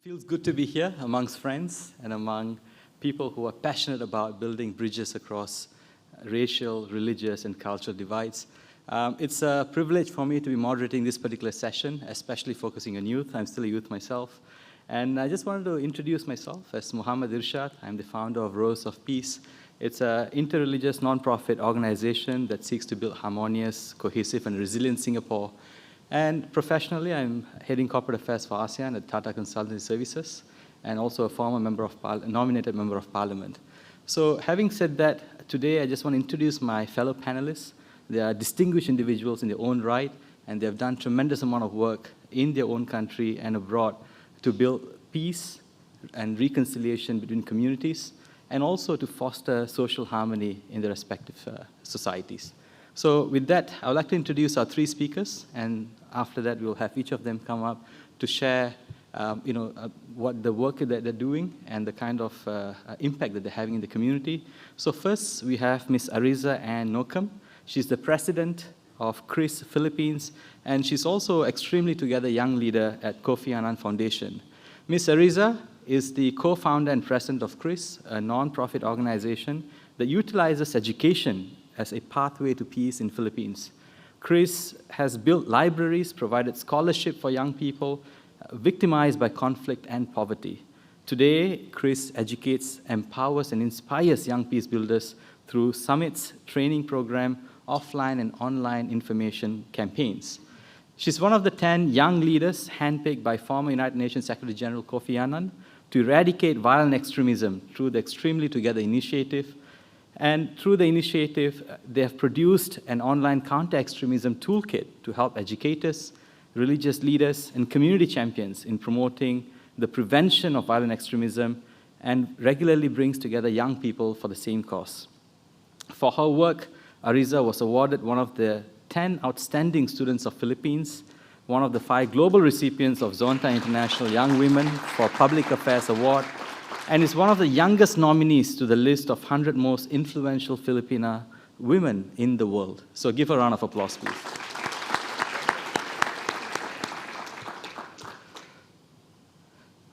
Feels good to be here amongst friends and among people who are passionate about building bridges across racial, religious, and cultural divides. It's a privilege for me to be moderating this particular session, especially focusing on youth. I'm still a youth myself. And I just wanted to introduce myself as Mohamed Irshad. I'm the founder of Rose of Peace. It's an interreligious nonprofit organization that seeks to build harmonious, cohesive, and resilient Singapore. And professionally, I'm heading corporate affairs for ASEAN at Tata Consultancy Services, and also a former nominated member of parliament. So having said that, today I just want to introduce my fellow panelists. They are distinguished individuals in their own right, and they have done tremendous amount of work in their own country and abroad to build peace and reconciliation between communities, and also to foster social harmony in their respective societies. So with that, I would like to introduce our three speakers, and after that, we'll have each of them come up to share what the work that they're doing and the kind of impact that they're having in the community. So first, we have Ms. Arizza Ann Nocum. She's the president of KRIS Philippines, and she's also extremely together young leader at Kofi Annan Foundation. Ms. Ariza is the co-founder and president of KRIS, a non-profit organization that utilizes education as a pathway to peace in Philippines. KRIS has built libraries, provided scholarship for young people victimized by conflict and poverty. Today, KRIS educates, empowers, and inspires young peace builders through summits, training program, offline and online information campaigns. She's one of the 10 young leaders handpicked by former United Nations Secretary General Kofi Annan to eradicate violent extremism through the Extremely Together initiative. And through the initiative, they have produced an online counter-extremism toolkit to help educators, religious leaders, and community champions in promoting the prevention of violent extremism, and regularly brings together young people for the same cause. For her work, Ariza was awarded one of the 10 outstanding students of Philippines, one of the 5 global recipients of Zonta International Young Women for Public Affairs Award, and is one of the youngest nominees to the list of 100 most influential Filipina women in the world. So give her a round of applause, please.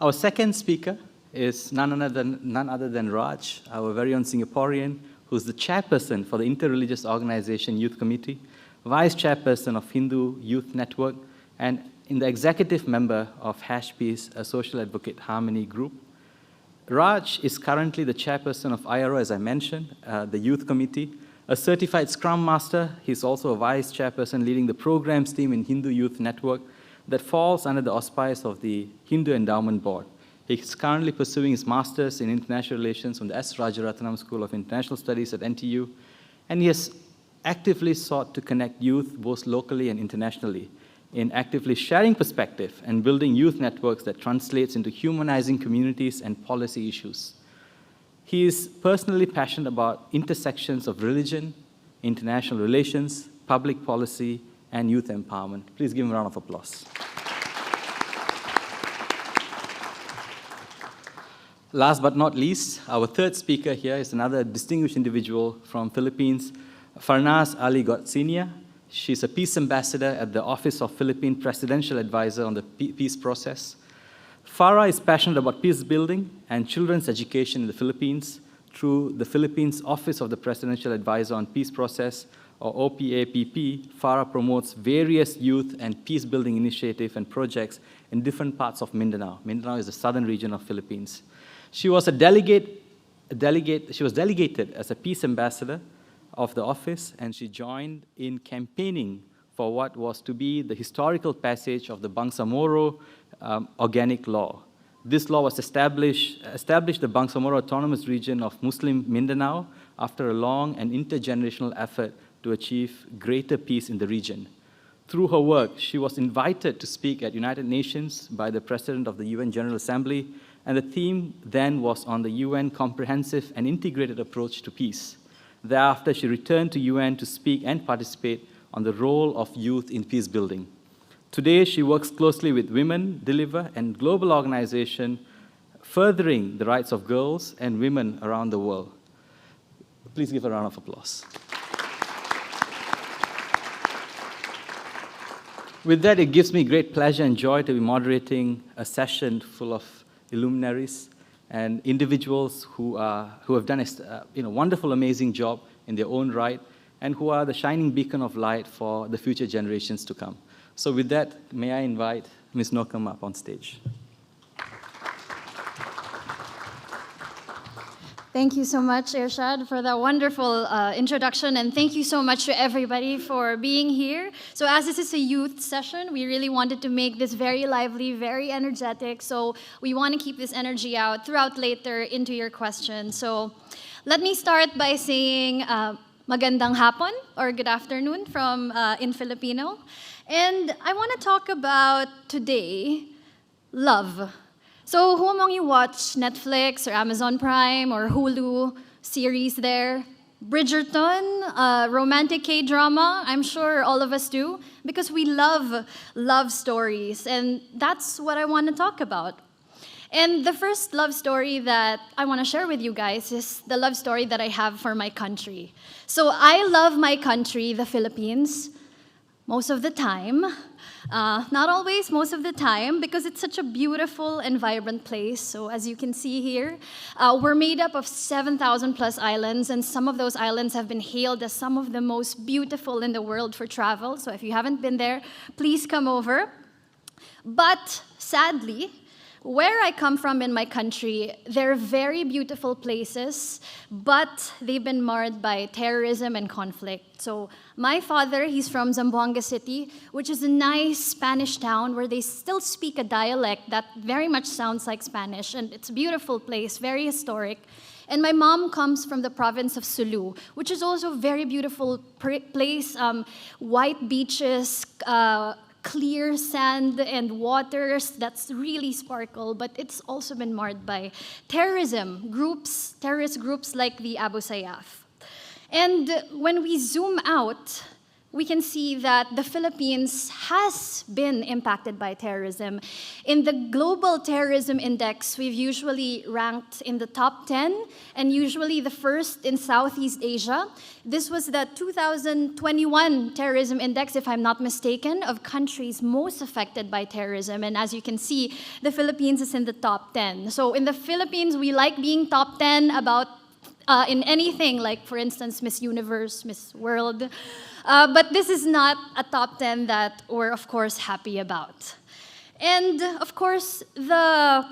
Our second speaker is none other than Raaj, our very own Singaporean, who's the chairperson for the Interreligious Organization Youth Committee, vice chairperson of Hindu Youth Network, and in the executive member of Peace, a social advocate harmony group. Raaj is currently the chairperson of IRO, as I mentioned, the youth committee, a certified Scrum Master. He's also a vice chairperson leading the programs team in Hindu Youth Network that falls under the auspice of the Hindu Endowment Board. He's currently pursuing his master's in international relations from the S. Rajaratnam School of International Studies at NTU, and he has actively sought to connect youth both locally and internationally in actively sharing perspective and building youth networks that translates into humanizing communities and policy issues. He is personally passionate about intersections of religion, international relations, public policy, and youth empowerment. Please give him a round of applause. Last but not least, our third speaker here is another distinguished individual from Philippines, Farahnaz Ali Ghodsinia. She's a peace ambassador at the Office of Philippine Presidential Advisor on the peace process. Farah is passionate about peace building and children's education in the Philippines through the Philippines Office of the Presidential Advisor on Peace Process, or OPAPP. Farah promotes various youth and peace building initiatives and projects in different parts of Mindanao. Mindanao is the southern region of Philippines. She was delegated as a peace ambassador of the office, and she joined in campaigning for what was to be the historical passage of the Bangsamoro Organic Law. This law was established the Bangsamoro Autonomous Region of Muslim Mindanao after a long and intergenerational effort to achieve greater peace in the region. Through her work, she was invited to speak at United Nations by the President of the UN General Assembly, and the theme then was on the UN Comprehensive and Integrated Approach to Peace. Thereafter, she returned to UN to speak and participate on the role of youth in peace building. Today, she works closely with Women Deliver and global organization furthering the rights of girls and women around the world. Please give a round of applause. With that, it gives me great pleasure and joy to be moderating a session full of luminaries and individuals who have done a wonderful, amazing job in their own right, and who are the shining beacon of light for the future generations to come. So with that, may I invite Ms. Nocum up on stage. Thank you so much, Irshad, for that wonderful introduction, and thank you so much to everybody for being here. So as this is a youth session, we really wanted to make this very lively, very energetic, so we want to keep this energy out throughout later into your questions. So let me start by saying magandang hapon, or good afternoon from in Filipino. And I want to talk about today, love. So who among you watch Netflix or Amazon Prime or Hulu series there? Bridgerton, romantic K-drama, I'm sure all of us do, because we love love stories, and that's what I want to talk about. And the first love story that I want to share with you guys is the love story that I have for my country. So I love my country, the Philippines, most of the time. Not always, most of the time, because it's such a beautiful and vibrant place. So as you can see here, we're made up of 7,000 plus islands, and some of those islands have been hailed as some of the most beautiful in the world for travel. So if you haven't been there, please come over. But sadly, where I come from in my country, they're very beautiful places, but they've been marred by terrorism and conflict. So my father, he's from Zamboanga City, which is a nice Spanish town where they still speak a dialect that very much sounds like Spanish, and it's a beautiful place, very historic. And my mom comes from the province of Sulu, which is also a very beautiful place, white beaches, clear sand and waters that's really sparkle, but it's also been marred by terrorism groups, terrorist groups like the Abu Sayyaf. And when we zoom out, we can see that the Philippines has been impacted by terrorism. In the Global Terrorism Index, we've usually ranked in the top 10, and usually the first in Southeast Asia. This was the 2021 Terrorism Index, if I'm not mistaken, of countries most affected by terrorism. And as you can see, the Philippines is in the top 10. So in the Philippines, we like being top 10 about in anything, like, for instance, Miss Universe, Miss World. But this is not a top 10 that we're, of course, happy about. And, of course, the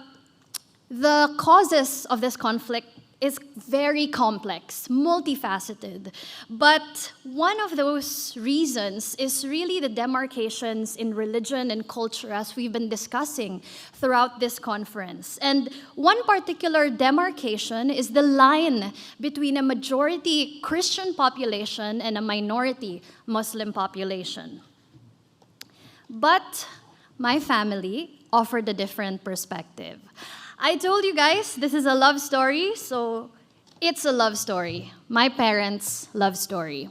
causes of this conflict is very complex, multifaceted. But one of those reasons is really the demarcations in religion and culture, as we've been discussing throughout this conference. And one particular demarcation is the line between a majority Christian population and a minority Muslim population. But my family offered a different perspective. I told you guys, this is a love story, so it's a love story. My parents' love story.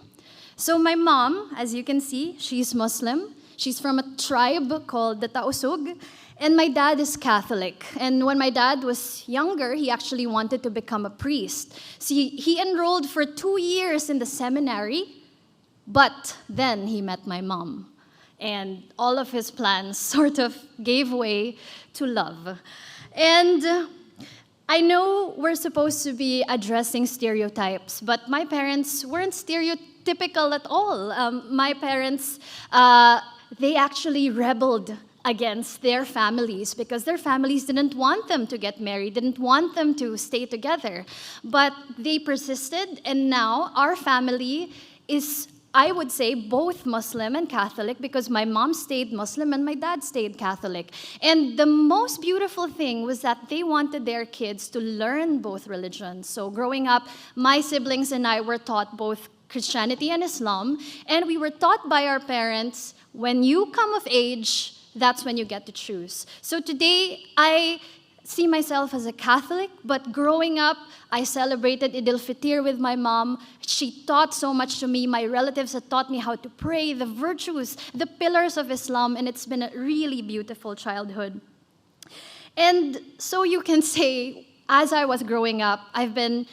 So my mom, as you can see, she's Muslim. She's from a tribe called the Tausug, and my dad is Catholic. And when my dad was younger, he actually wanted to become a priest. So he enrolled for 2 years in the seminary, but then he met my mom. And all of his plans sort of gave way to love. And I know we're supposed to be addressing stereotypes, but my parents weren't stereotypical at all. My parents, they actually rebelled against their families because their families didn't want them to get married, didn't want them to stay together. But they persisted, and now our family is, I would say, both Muslim and Catholic, because my mom stayed Muslim and my dad stayed Catholic. And the most beautiful thing was that they wanted their kids to learn both religions. So growing up, my siblings and I were taught both Christianity and Islam, and we were taught by our parents, when you come of age, that's when you get to choose. So today, I see myself as a Catholic, but growing up, I celebrated Eid al-Fitr with my mom. She taught so much to me. My relatives had taught me how to pray, the virtues, the pillars of Islam, and it's been a really beautiful childhood. And so you can say, as I was growing up, I've been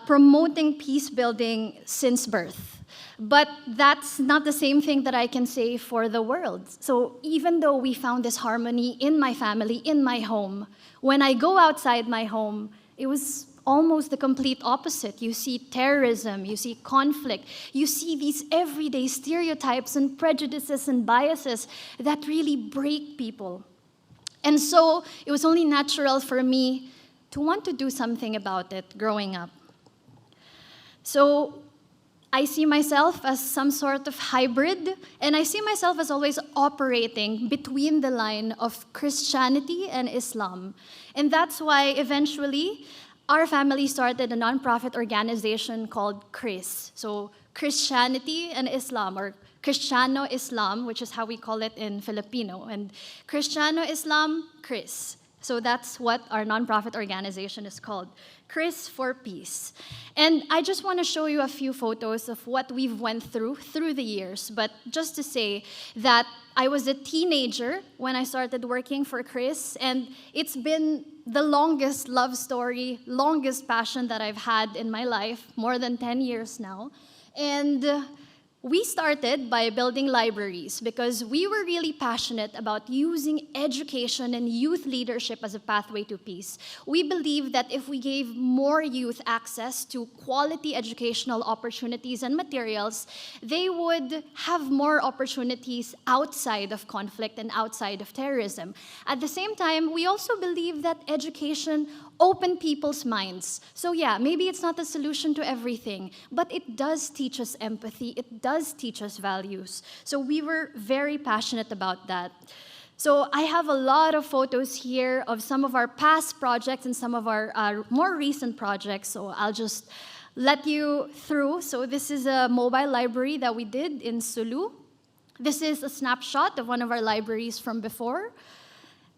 promoting peace building since birth. But that's not the same thing that I can say for the world. So even though we found this harmony in my family, in my home, when I go outside my home, it was almost the complete opposite. You see terrorism, you see conflict, you see these everyday stereotypes and prejudices and biases that really break people. And so it was only natural for me to want to do something about it growing up. So I see myself as some sort of hybrid, and I see myself as always operating between the line of Christianity and Islam. And that's why eventually our family started a nonprofit organization called KRIS. So Christianity and Islam, or Cristiano-Islam, which is how we call it in Filipino, and Cristiano-Islam, KRIS. So that's what our nonprofit organization is called, KRIS for Peace. And I just want to show you a few photos of what we've went through the years. But just to say that I was a teenager when I started working for KRIS, and it's been the longest love story, longest passion that I've had in my life, more than 10 years now. And we started by building libraries because we were really passionate about using education and youth leadership as a pathway to peace. We believe that if we gave more youth access to quality educational opportunities and materials, they would have more opportunities outside of conflict and outside of terrorism. At the same time, we also believe that education open people's minds. So yeah, maybe it's not the solution to everything, but it does teach us empathy, it does teach us values. So we were very passionate about that. So I have a lot of photos here of some of our past projects and some of our more recent projects, so I'll just let you through. So this is a mobile library that we did in Sulu. This is a snapshot of one of our libraries from before.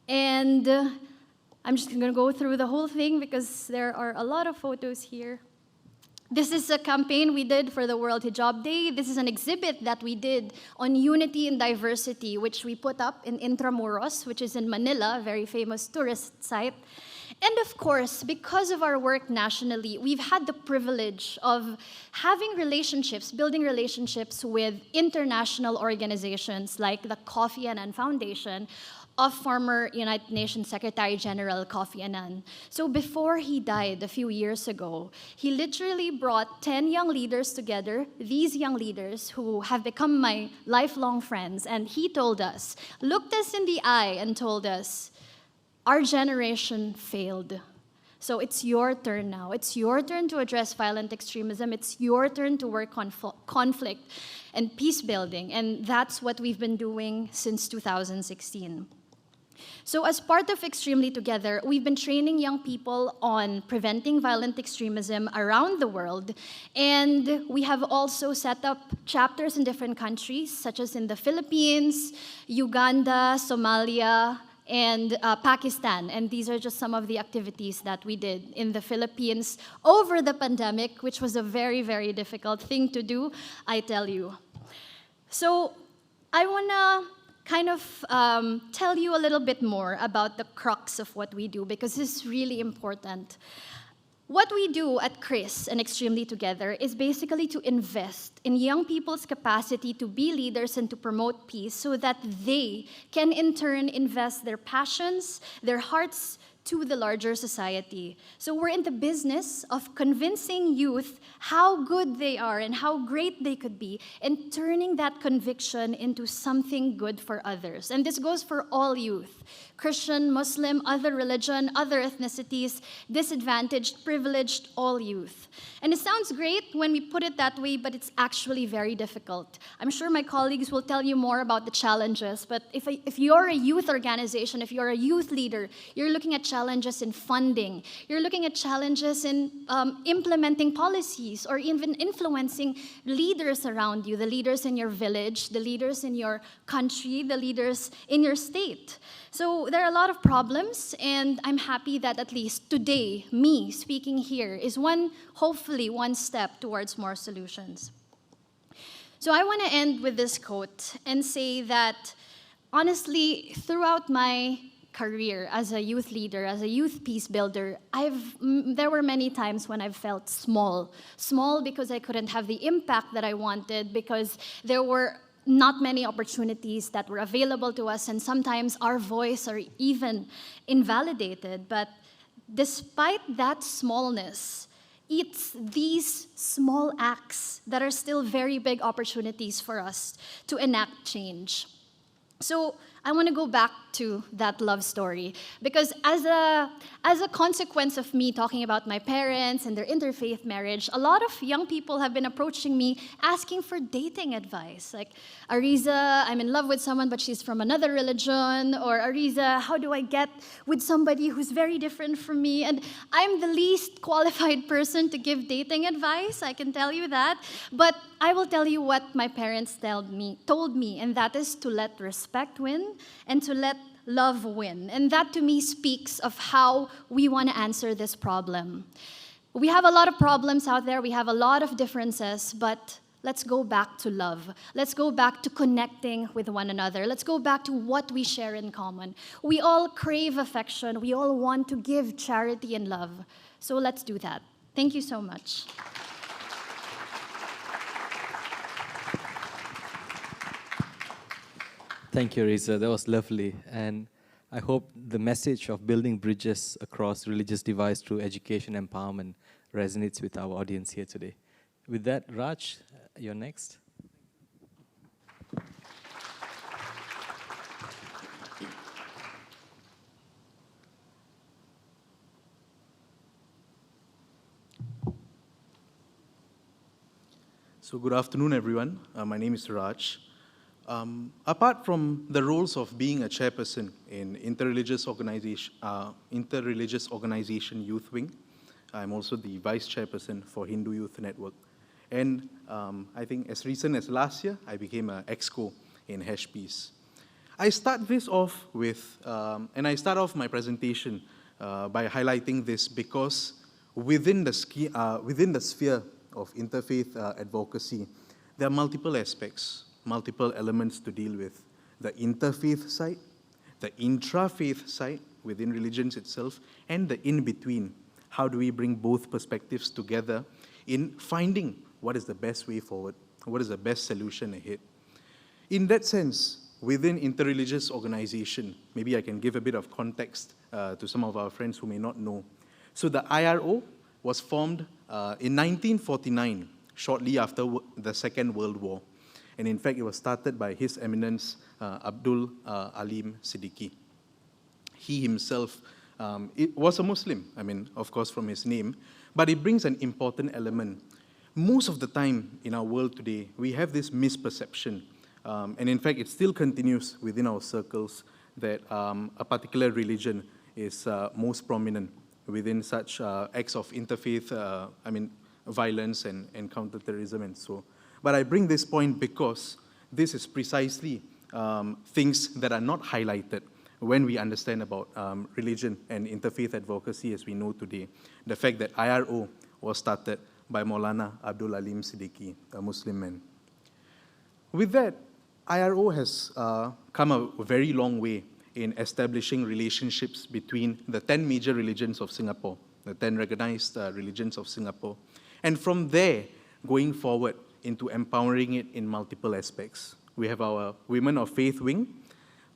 And I'm just going to go through the whole thing because there are a lot of photos here. This is a campaign we did for the World Hijab Day. This is an exhibit that we did on unity and diversity, which we put up in Intramuros, which is in Manila, a very famous tourist site. And of course, because of our work nationally, we've had the privilege of having relationships, building relationships with international organizations like the Kofi Annan Foundation, of former United Nations Secretary General Kofi Annan. So before he died a few years ago, he literally brought 10 young leaders together, these young leaders who have become my lifelong friends, and he told us, looked us in the eye and told us, our generation failed. So it's your turn now. It's your turn to address violent extremism. It's your turn to work on conflict and peace building, and that's what we've been doing since 2016. So as part of Extremely Together, we've been training young people on preventing violent extremism around the world. And we have also set up chapters in different countries, such as in the Philippines, Uganda, Somalia, and Pakistan. And these are just some of the activities that we did in the Philippines over the pandemic, which was a very, very difficult thing to do, I tell you. So I want to kind of tell you a little bit more about the crux of what we do, because this is really important. What we do at KRIS and Extremely Together is basically to invest in young people's capacity to be leaders and to promote peace so that they can in turn invest their passions, their hearts, to the larger society. So we're in the business of convincing youth how good they are and how great they could be, and turning that conviction into something good for others. And this goes for all youth, Christian, Muslim, other religion, other ethnicities, disadvantaged, privileged, all youth. And it sounds great when we put it that way, but it's actually very difficult. I'm sure my colleagues will tell you more about the challenges, but if you're a youth organization, if you're a youth leader, you're looking at challenges in funding, you're looking at challenges in implementing policies, or even influencing leaders around you, the leaders in your village, the leaders in your country, the leaders in your state. So there are a lot of problems, and I'm happy that at least today, me speaking here is hopefully one step towards more solutions. So I want to end with this quote and say that, honestly, throughout my career as a youth leader, as a youth peace builder, there were many times when I've felt small. Small because I couldn't have the impact that I wanted, because there were not many opportunities that were available to us, and sometimes our voice are even invalidated. But despite that smallness, it's these small acts that are still very big opportunities for us to enact change. So I want to go back to that love story, because as a consequence of me talking about my parents and their interfaith marriage, a lot of young people have been approaching me asking for dating advice. Like, Ariza, I'm in love with someone, but she's from another religion. Or, Ariza, how do I get with somebody who's very different from me? And I'm the least qualified person to give dating advice, I can tell you that. But I will tell you what my parents told me, and that is to let respect win and to let love win. And that to me speaks of how we want to answer this problem. We have a lot of problems out there, we have a lot of differences, but let's go back to love. Let's go back to connecting with one another. Let's go back to what we share in common. We all crave affection. We all want to give charity and love. So let's do that. Thank you so much. Thank you, Ariza. That was lovely. And I hope the message of building bridges across religious divides through education empowerment resonates with our audience here today. With that, Raaj, you're next. So good afternoon, everyone. My name is Raaj. Apart from the roles of being a chairperson in interreligious organization Youth Wing, I'm also the vice chairperson for Hindu Youth Network. And I think as recent as last year, I became an exco in HPs. I start this off with, and I start off my presentation by highlighting this because within the sphere of interfaith advocacy, there are multiple aspects, multiple elements to deal with. The interfaith side, the intra-faith side within religions itself, and the in-between. How do we bring both perspectives together in finding what is the best way forward, what is the best solution ahead? In that sense, within interreligious organization, maybe I can give a bit of context to some of our friends who may not know. So the IRO was formed in 1949, shortly after the Second World War. And in fact, it was started by His Eminence Abdul Alim Siddiqui. He himself was a Muslim, I mean, of course, from his name, but it brings an important element. Most of the time in our world today, we have this misperception, and in fact, it still continues within our circles, that a particular religion is most prominent within such acts of interfaith, violence and counterterrorism and so. But I bring this point because this is precisely things that are not highlighted when we understand about religion and interfaith advocacy as we know today. The fact that IRO was started by Maulana Abdul Alim Siddiqui, a Muslim man. With that, IRO has come a very long way in establishing relationships between the 10 major religions of Singapore, the 10 recognized religions of Singapore, and from there, going forward into empowering it in multiple aspects. We have our Women of Faith Wing,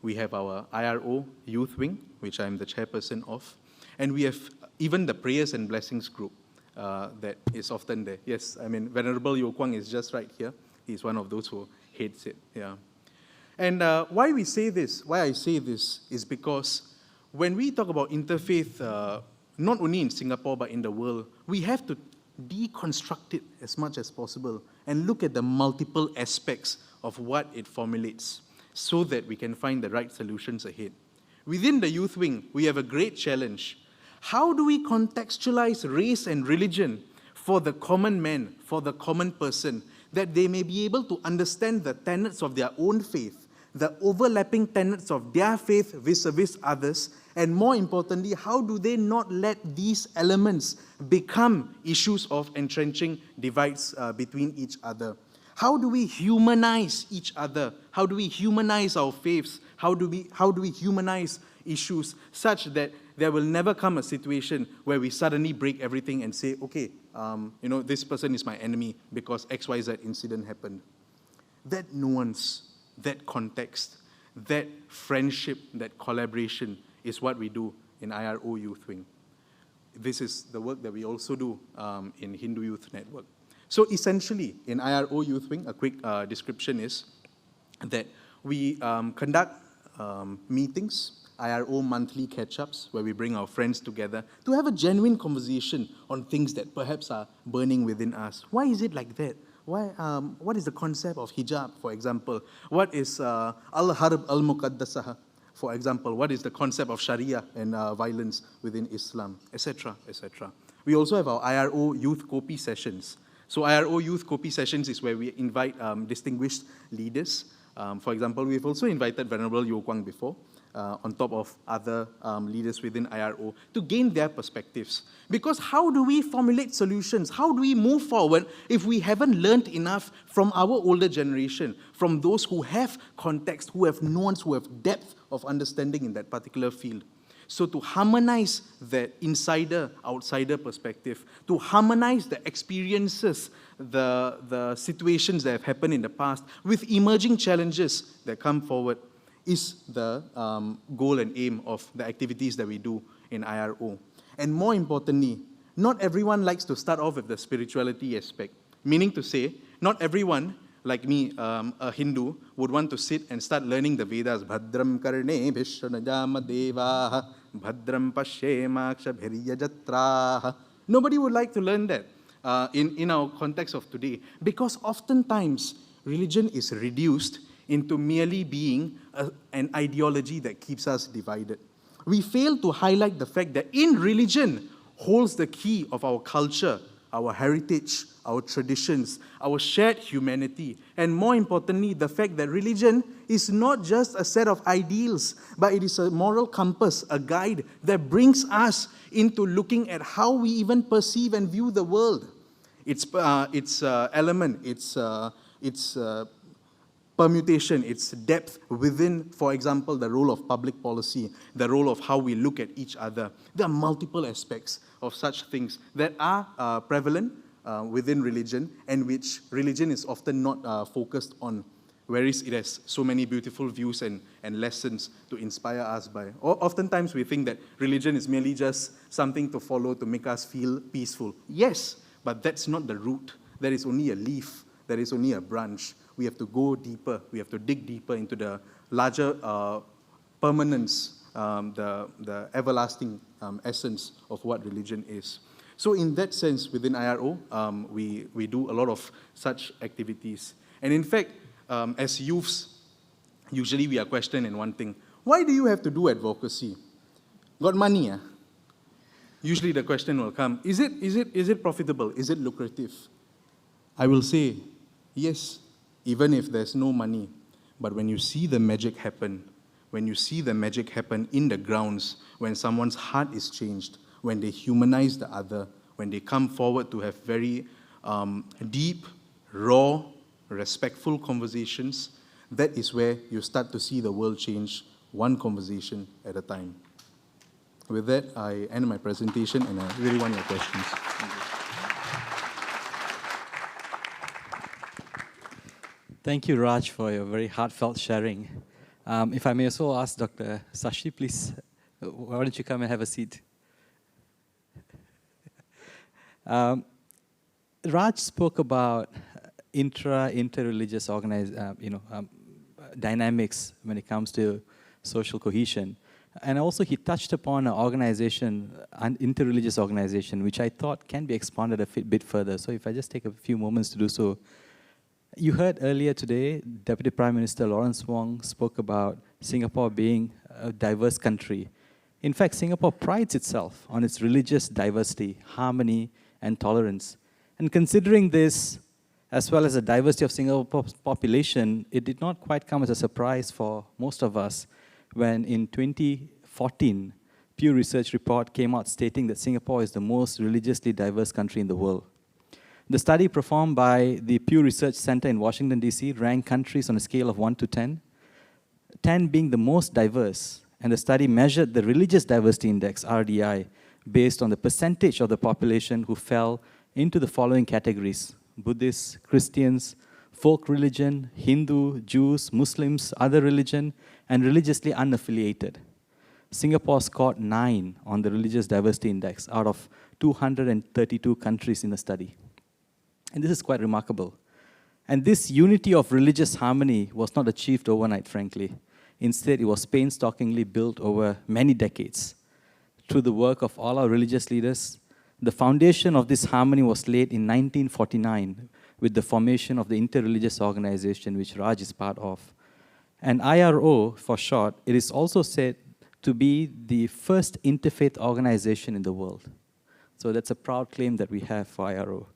we have our IRO Youth Wing, which I'm the chairperson of, and we have even the Prayers and Blessings group that is often there. Yes, I mean, Venerable Yo Kwang is just right here. He's one of those who hates it, yeah. And why I say this is because when we talk about interfaith, not only in Singapore but in the world, we have to deconstruct it as much as possible and look at the multiple aspects of what it formulates so that we can find the right solutions ahead. Within the Youth Wing, we have a great challenge. How do we contextualize race and religion for the common man, for the common person, that they may be able to understand the tenets of their own faith, the overlapping tenets of their faith vis-a-vis others, and more importantly, how do they not let these elements become issues of entrenching divides between each other? How do we humanize each other? How do we humanize our faiths? How do we humanize issues such that there will never come a situation where we suddenly break everything and say, okay, this person is my enemy because XYZ incident happened. That nuance, that context, that friendship, that collaboration is what we do in IRO Youth Wing. This is the work that we also do in Hindu Youth Network. So essentially, in IRO Youth Wing, a quick description is that we conduct meetings, IRO monthly catch-ups, where we bring our friends together to have a genuine conversation on things that perhaps are burning within us. Why is it like that? Why? What is the concept of hijab, for example? What is al-harb al-muqaddasah, for example? What is the concept of Sharia and violence within Islam, etc., etc.? We also have our IRO Youth Kopi sessions. So IRO Youth Kopi sessions is where we invite distinguished leaders. For example, we've also invited Venerable Yo Kwang before, on top of other leaders within IRO, to gain their perspectives. Because how do we formulate solutions? How do we move forward if we haven't learned enough from our older generation, from those who have context, who have nuance, who have depth of understanding in that particular field? So to harmonize that insider-outsider perspective, to harmonize the experiences, the situations that have happened in the past with emerging challenges that come forward is the goal and aim of the activities that we do in IRO. And more importantly, not everyone likes to start off with the spirituality aspect. Meaning to say, not everyone, like me, a Hindu, would want to sit and start learning the Vedas. Bhadram karne vishnajama devaha, bhadram pashyemaksha bhiryajatraha. Nobody would like to learn that in our context of today, because oftentimes religion is reduced into merely being an ideology that keeps us divided. We fail to highlight the fact that in religion holds the key of our culture, our heritage, our traditions, our shared humanity, and more importantly, the fact that religion is not just a set of ideals, but it is a moral compass, a guide that brings us into looking at how we even perceive and view the world. Its element, its permutation, its depth within, for example, the role of public policy, the role of how we look at each other. There are multiple aspects of such things that are prevalent within religion, and which religion is often not focused on, whereas it has so many beautiful views and lessons to inspire us by. Oftentimes we think that religion is merely just something to follow to make us feel peaceful. Yes, but that's not the root. That is only a leaf. That is only a branch. We have to go deeper. We have to dig deeper into the larger permanence, the everlasting essence of what religion is. So in that sense, within IRO, we do a lot of such activities. And in fact, as youths, usually we are questioned in one thing. Why do you have to do advocacy? Got money? Usually the question will come, is it profitable? Is it lucrative? I will say, yes, even if there's no money. But when you see the magic happen, when you see the magic happen in the grounds, when someone's heart is changed, when they humanize the other, when they come forward to have very deep, raw, respectful conversations, that is where you start to see the world change one conversation at a time. With that, I end my presentation, and I really want your questions. Thank you, Raj, for your very heartfelt sharing. If I may also ask Dr. Sashi, please, why don't you come and have a seat? Raj spoke about inter-religious dynamics when it comes to social cohesion. And also he touched upon an organization, an inter-religious organization, which I thought can be expanded a bit further. So if I just take a few moments to do so. You heard earlier today, Deputy Prime Minister Lawrence Wong spoke about Singapore being a diverse country. In fact, Singapore prides itself on its religious diversity, harmony, and tolerance. And considering this, as well as the diversity of Singapore's population, it did not quite come as a surprise for most of us when in 2014, Pew Research report came out stating that Singapore is the most religiously diverse country in the world. The study performed by the Pew Research Center in Washington, D.C. ranked countries on a scale of 1 to 10, 10 being the most diverse And the study measured the Religious Diversity Index, RDI, based on the percentage of the population who fell into the following categories: Buddhists, Christians, folk religion, Hindu, Jews, Muslims, other religion, and religiously unaffiliated. Singapore scored 9 on the Religious Diversity Index out of 232 countries in the study. And this is quite remarkable. And this unity of religious harmony was not achieved overnight, frankly. Instead, it was painstakingly built over many decades. Through the work of all our religious leaders, the foundation of this harmony was laid in 1949 with the formation of the Interreligious Organization, which Raaj is part of. And IRO, for short, it is also said to be the first interfaith organization in the world. So that's a proud claim that we have for IRO.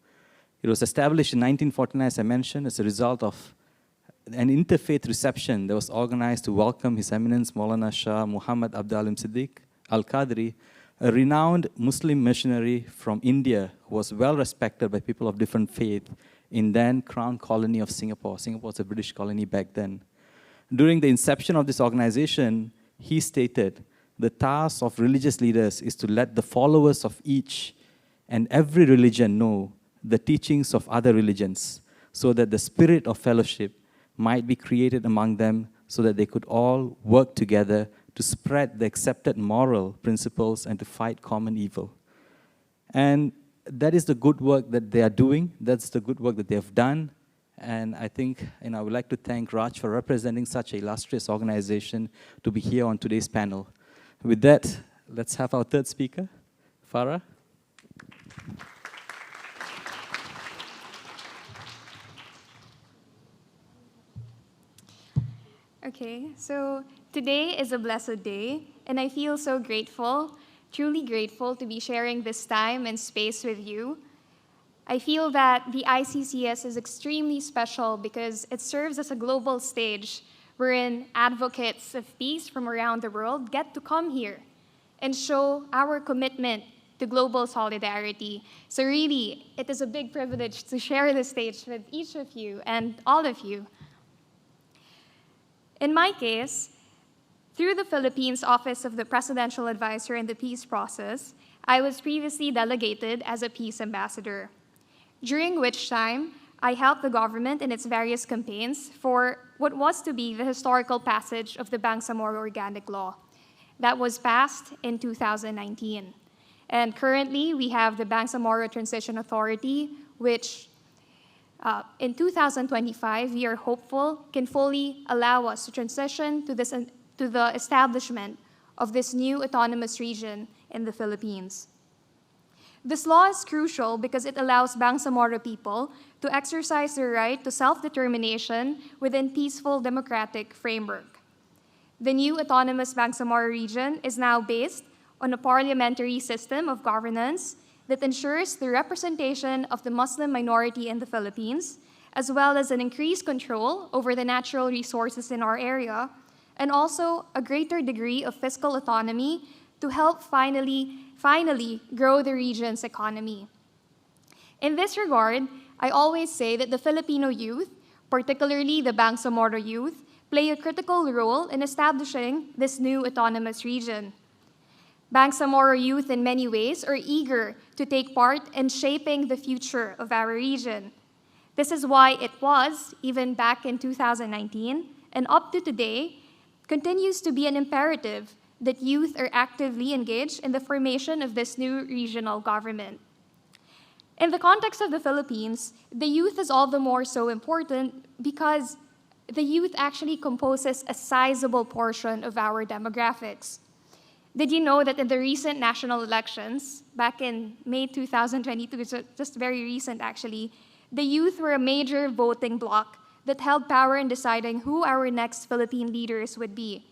It was established in 1949, as I mentioned, as a result of an interfaith reception that was organized to welcome His Eminence Maulana Shah Muhammad Abdul Alim Siddiq Al-Qadri, a renowned Muslim missionary from India who was well respected by people of different faith in then Crown Colony of Singapore. Singapore was a British colony back then. During the inception of this organization, he stated, the task of religious leaders is to let the followers of each and every religion know the teachings of other religions, so that the spirit of fellowship might be created among them, so that they could all work together to spread the accepted moral principles and to fight common evil. And that is the good work that they are doing. That's the good work that they have done. And I think, I would like to thank Raaj for representing such an illustrious organization to be here on today's panel. With that, let's have our third speaker, Farah. Okay, so today is a blessed day, and I feel so grateful, truly grateful to be sharing this time and space with you. I feel that the ICCS is extremely special because it serves as a global stage wherein advocates of peace from around the world get to come here and show our commitment to global solidarity. So really, it is a big privilege to share the stage with each of you and all of you. In my case, through the Philippines Office of the Presidential Advisor in the peace process, I was previously delegated as a peace ambassador, during which time I helped the government in its various campaigns for what was to be the historical passage of the Bangsamoro Organic Law that was passed in 2019. And currently, we have the Bangsamoro Transition Authority, which in 2025, we are hopeful can fully allow us to transition to the establishment of this new autonomous region in the Philippines. This law is crucial because it allows Bangsamoro people to exercise their right to self-determination within peaceful democratic framework. The new autonomous Bangsamoro region is now based on a parliamentary system of governance that ensures the representation of the Muslim minority in the Philippines, as well as an increased control over the natural resources in our area, and also a greater degree of fiscal autonomy to help finally grow the region's economy. In this regard, I always say that the Filipino youth, particularly the Bangsamoro youth, play a critical role in establishing this new autonomous region. Bangsamoro youth in many ways are eager to take part in shaping the future of our region. This is why it was, even back in 2019, and up to today, continues to be an imperative that youth are actively engaged in the formation of this new regional government. In the context of the Philippines, the youth is all the more so important because the youth actually composes a sizable portion of our demographics. Did you know that in the recent national elections, back in May 2022, so just very recent actually, the youth were a major voting bloc that held power in deciding who our next Philippine leaders would be.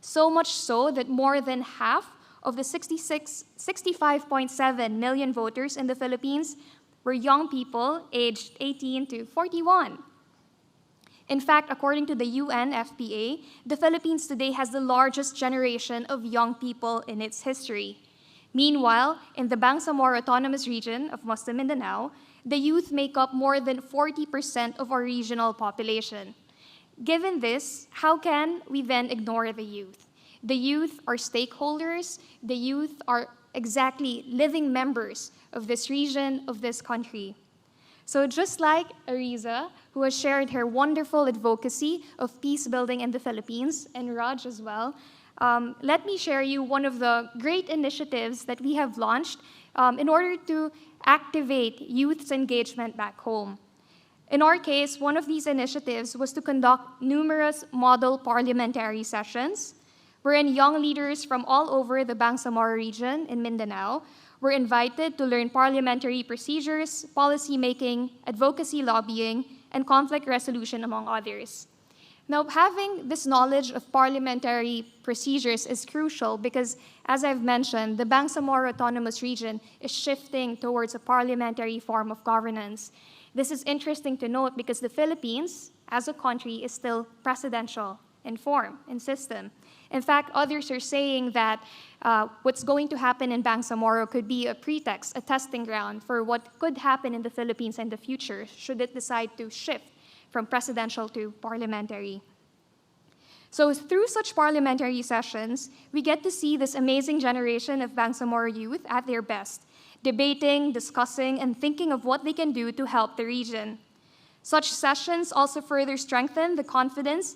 So much so that more than half of the 65.7 million voters in the Philippines were young people aged 18 to 41. In fact, according to the UNFPA, the Philippines today has the largest generation of young people in its history. Meanwhile, in the Bangsamoro Autonomous Region of Muslim Mindanao, the youth make up more than 40% of our regional population. Given this, how can we then ignore the youth? The youth are stakeholders. The youth are exactly living members of this region, of this country. So just like Ariza, who has shared her wonderful advocacy of peace building in the Philippines, and Raaj as well, let me share you one of the great initiatives that we have launched in order to activate youth's engagement back home. In our case, one of these initiatives was to conduct numerous model parliamentary sessions, wherein young leaders from all over the Bangsamoro region in Mindanao were invited to learn parliamentary procedures, policy making, advocacy lobbying, and conflict resolution, among others. Now, having this knowledge of parliamentary procedures is crucial because, as I've mentioned, the Bangsamoro Autonomous Region is shifting towards a parliamentary form of governance. This is interesting to note because the Philippines, as a country, is still presidential in form, in system. In fact, others are saying that what's going to happen in Bangsamoro could be a pretext, a testing ground for what could happen in the Philippines in the future should it decide to shift from presidential to parliamentary. So through such parliamentary sessions, we get to see this amazing generation of Bangsamoro youth at their best, debating, discussing, and thinking of what they can do to help the region. Such sessions also further strengthen the confidence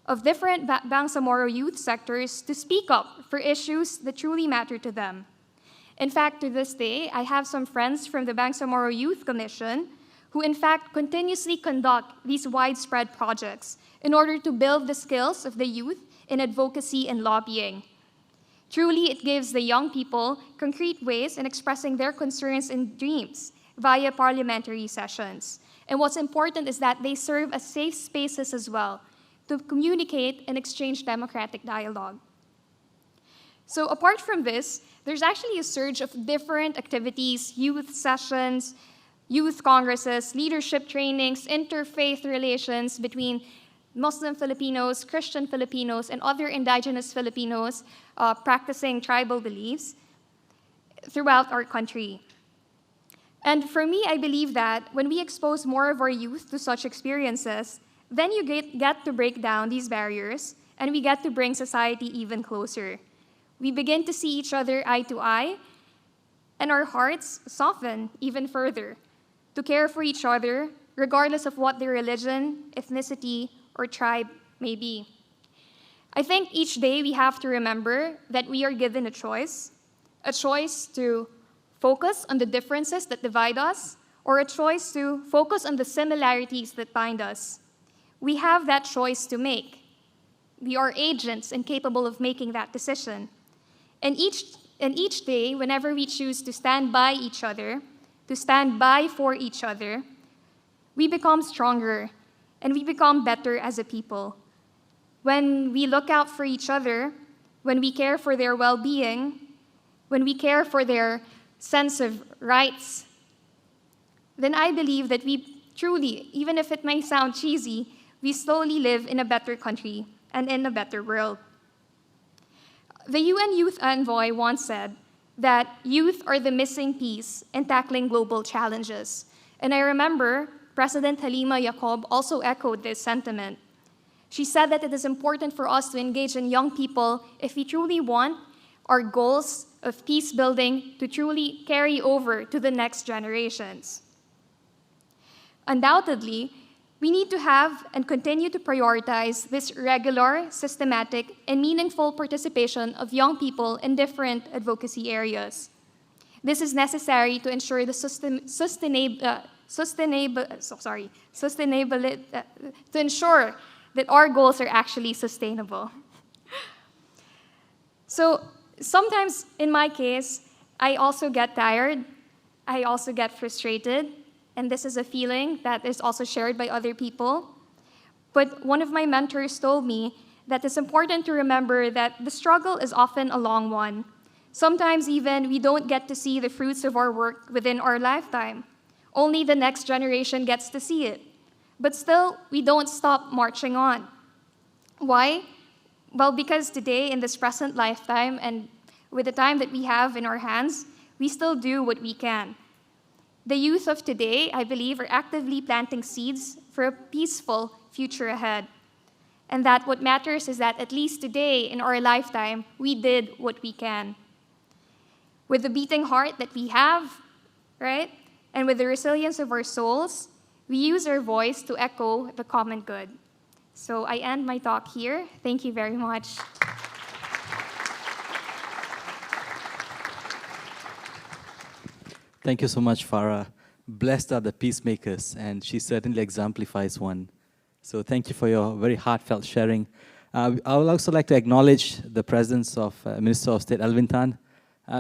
of different Bangsamoro youth sectors to speak up for issues that truly matter to them. In fact, to this day, I have some friends from the Bangsamoro Youth Commission who in fact continuously conduct these widespread projects in order to build the skills of the youth in advocacy and lobbying. Truly, it gives the young people concrete ways in expressing their concerns and dreams via parliamentary sessions. And what's important is that they serve as safe spaces as well to communicate and exchange democratic dialogue. So apart from this, there's actually a surge of different activities, youth sessions, youth congresses, leadership trainings, interfaith relations between Muslim Filipinos, Christian Filipinos, and other indigenous Filipinos practicing tribal beliefs throughout our country. And for me, I believe that when we expose more of our youth to such experiences, then you get to break down these barriers, and we get to bring society even closer. We begin to see each other eye to eye, and our hearts soften even further to care for each other, regardless of what their religion, ethnicity, or tribe may be. I think each day we have to remember that we are given a choice to focus on the differences that divide us, or a choice to focus on the similarities that bind us. We have that choice to make. We are agents and capable of making that decision. And each day, whenever we choose to stand by each other, to stand by for each other, we become stronger and we become better as a people. When we look out for each other, when we care for their well-being, when we care for their sense of rights, then I believe that we truly, even if it may sound cheesy, we slowly live in a better country and in a better world. The UN Youth Envoy once said that youth are the missing piece in tackling global challenges. And I remember President Halima Yacob also echoed this sentiment. She said that it is important for us to engage in young people if we truly want our goals of peace building to truly carry over to the next generations. Undoubtedly, we need to have and continue to prioritize this regular, systematic, and meaningful participation of young people in different advocacy areas. This is necessary to ensure the to ensure that our goals are actually sustainable. So sometimes, in my case, I also get tired, I also get frustrated, and this is a feeling that is also shared by other people. But one of my mentors told me that it's important to remember that the struggle is often a long one. Sometimes even we don't get to see the fruits of our work within our lifetime. Only the next generation gets to see it. But still, we don't stop marching on. Why? Well, because today, in this present lifetime, and with the time that we have in our hands, we still do what we can. The youth of today, I believe, are actively planting seeds for a peaceful future ahead. and that what matters is that at least today in our lifetime, we did what we can. With the beating heart that we have, right? And with the resilience of our souls, we use our voice to echo the common good. So I end my talk here. Thank you very much. Thank you so much, Farah. Blessed are the peacemakers, and she certainly exemplifies one. So thank you for your very heartfelt sharing. I would also like to acknowledge the presence of Minister of State Alvin Tan.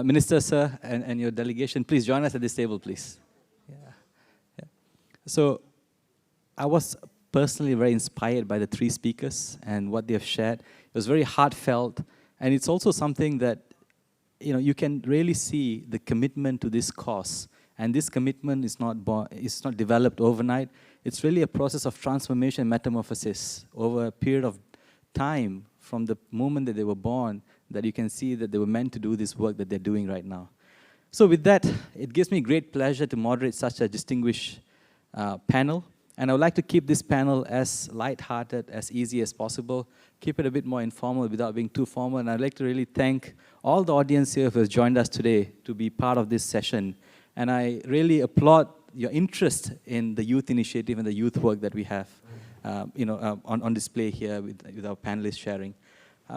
Minister, sir, and your delegation, please join us at this table, please. Yeah. So I was personally very inspired by the three speakers and what they have shared. It was very heartfelt, and it's also something that you can really see the commitment to this cause. And this commitment is not developed overnight. It's really a process of transformation and metamorphosis over a period of time from the moment that they were born, that you can see that they were meant to do this work that they're doing right now. So with that, it gives me great pleasure to moderate such a distinguished panel. And I would like to keep this panel as lighthearted, as easy as possible, keep it a bit more informal without being too formal. And I'd like to really thank all the audience here who has joined us today to be part of this session. And I really applaud your interest in the youth initiative and the youth work that we have on display here with our panelists sharing.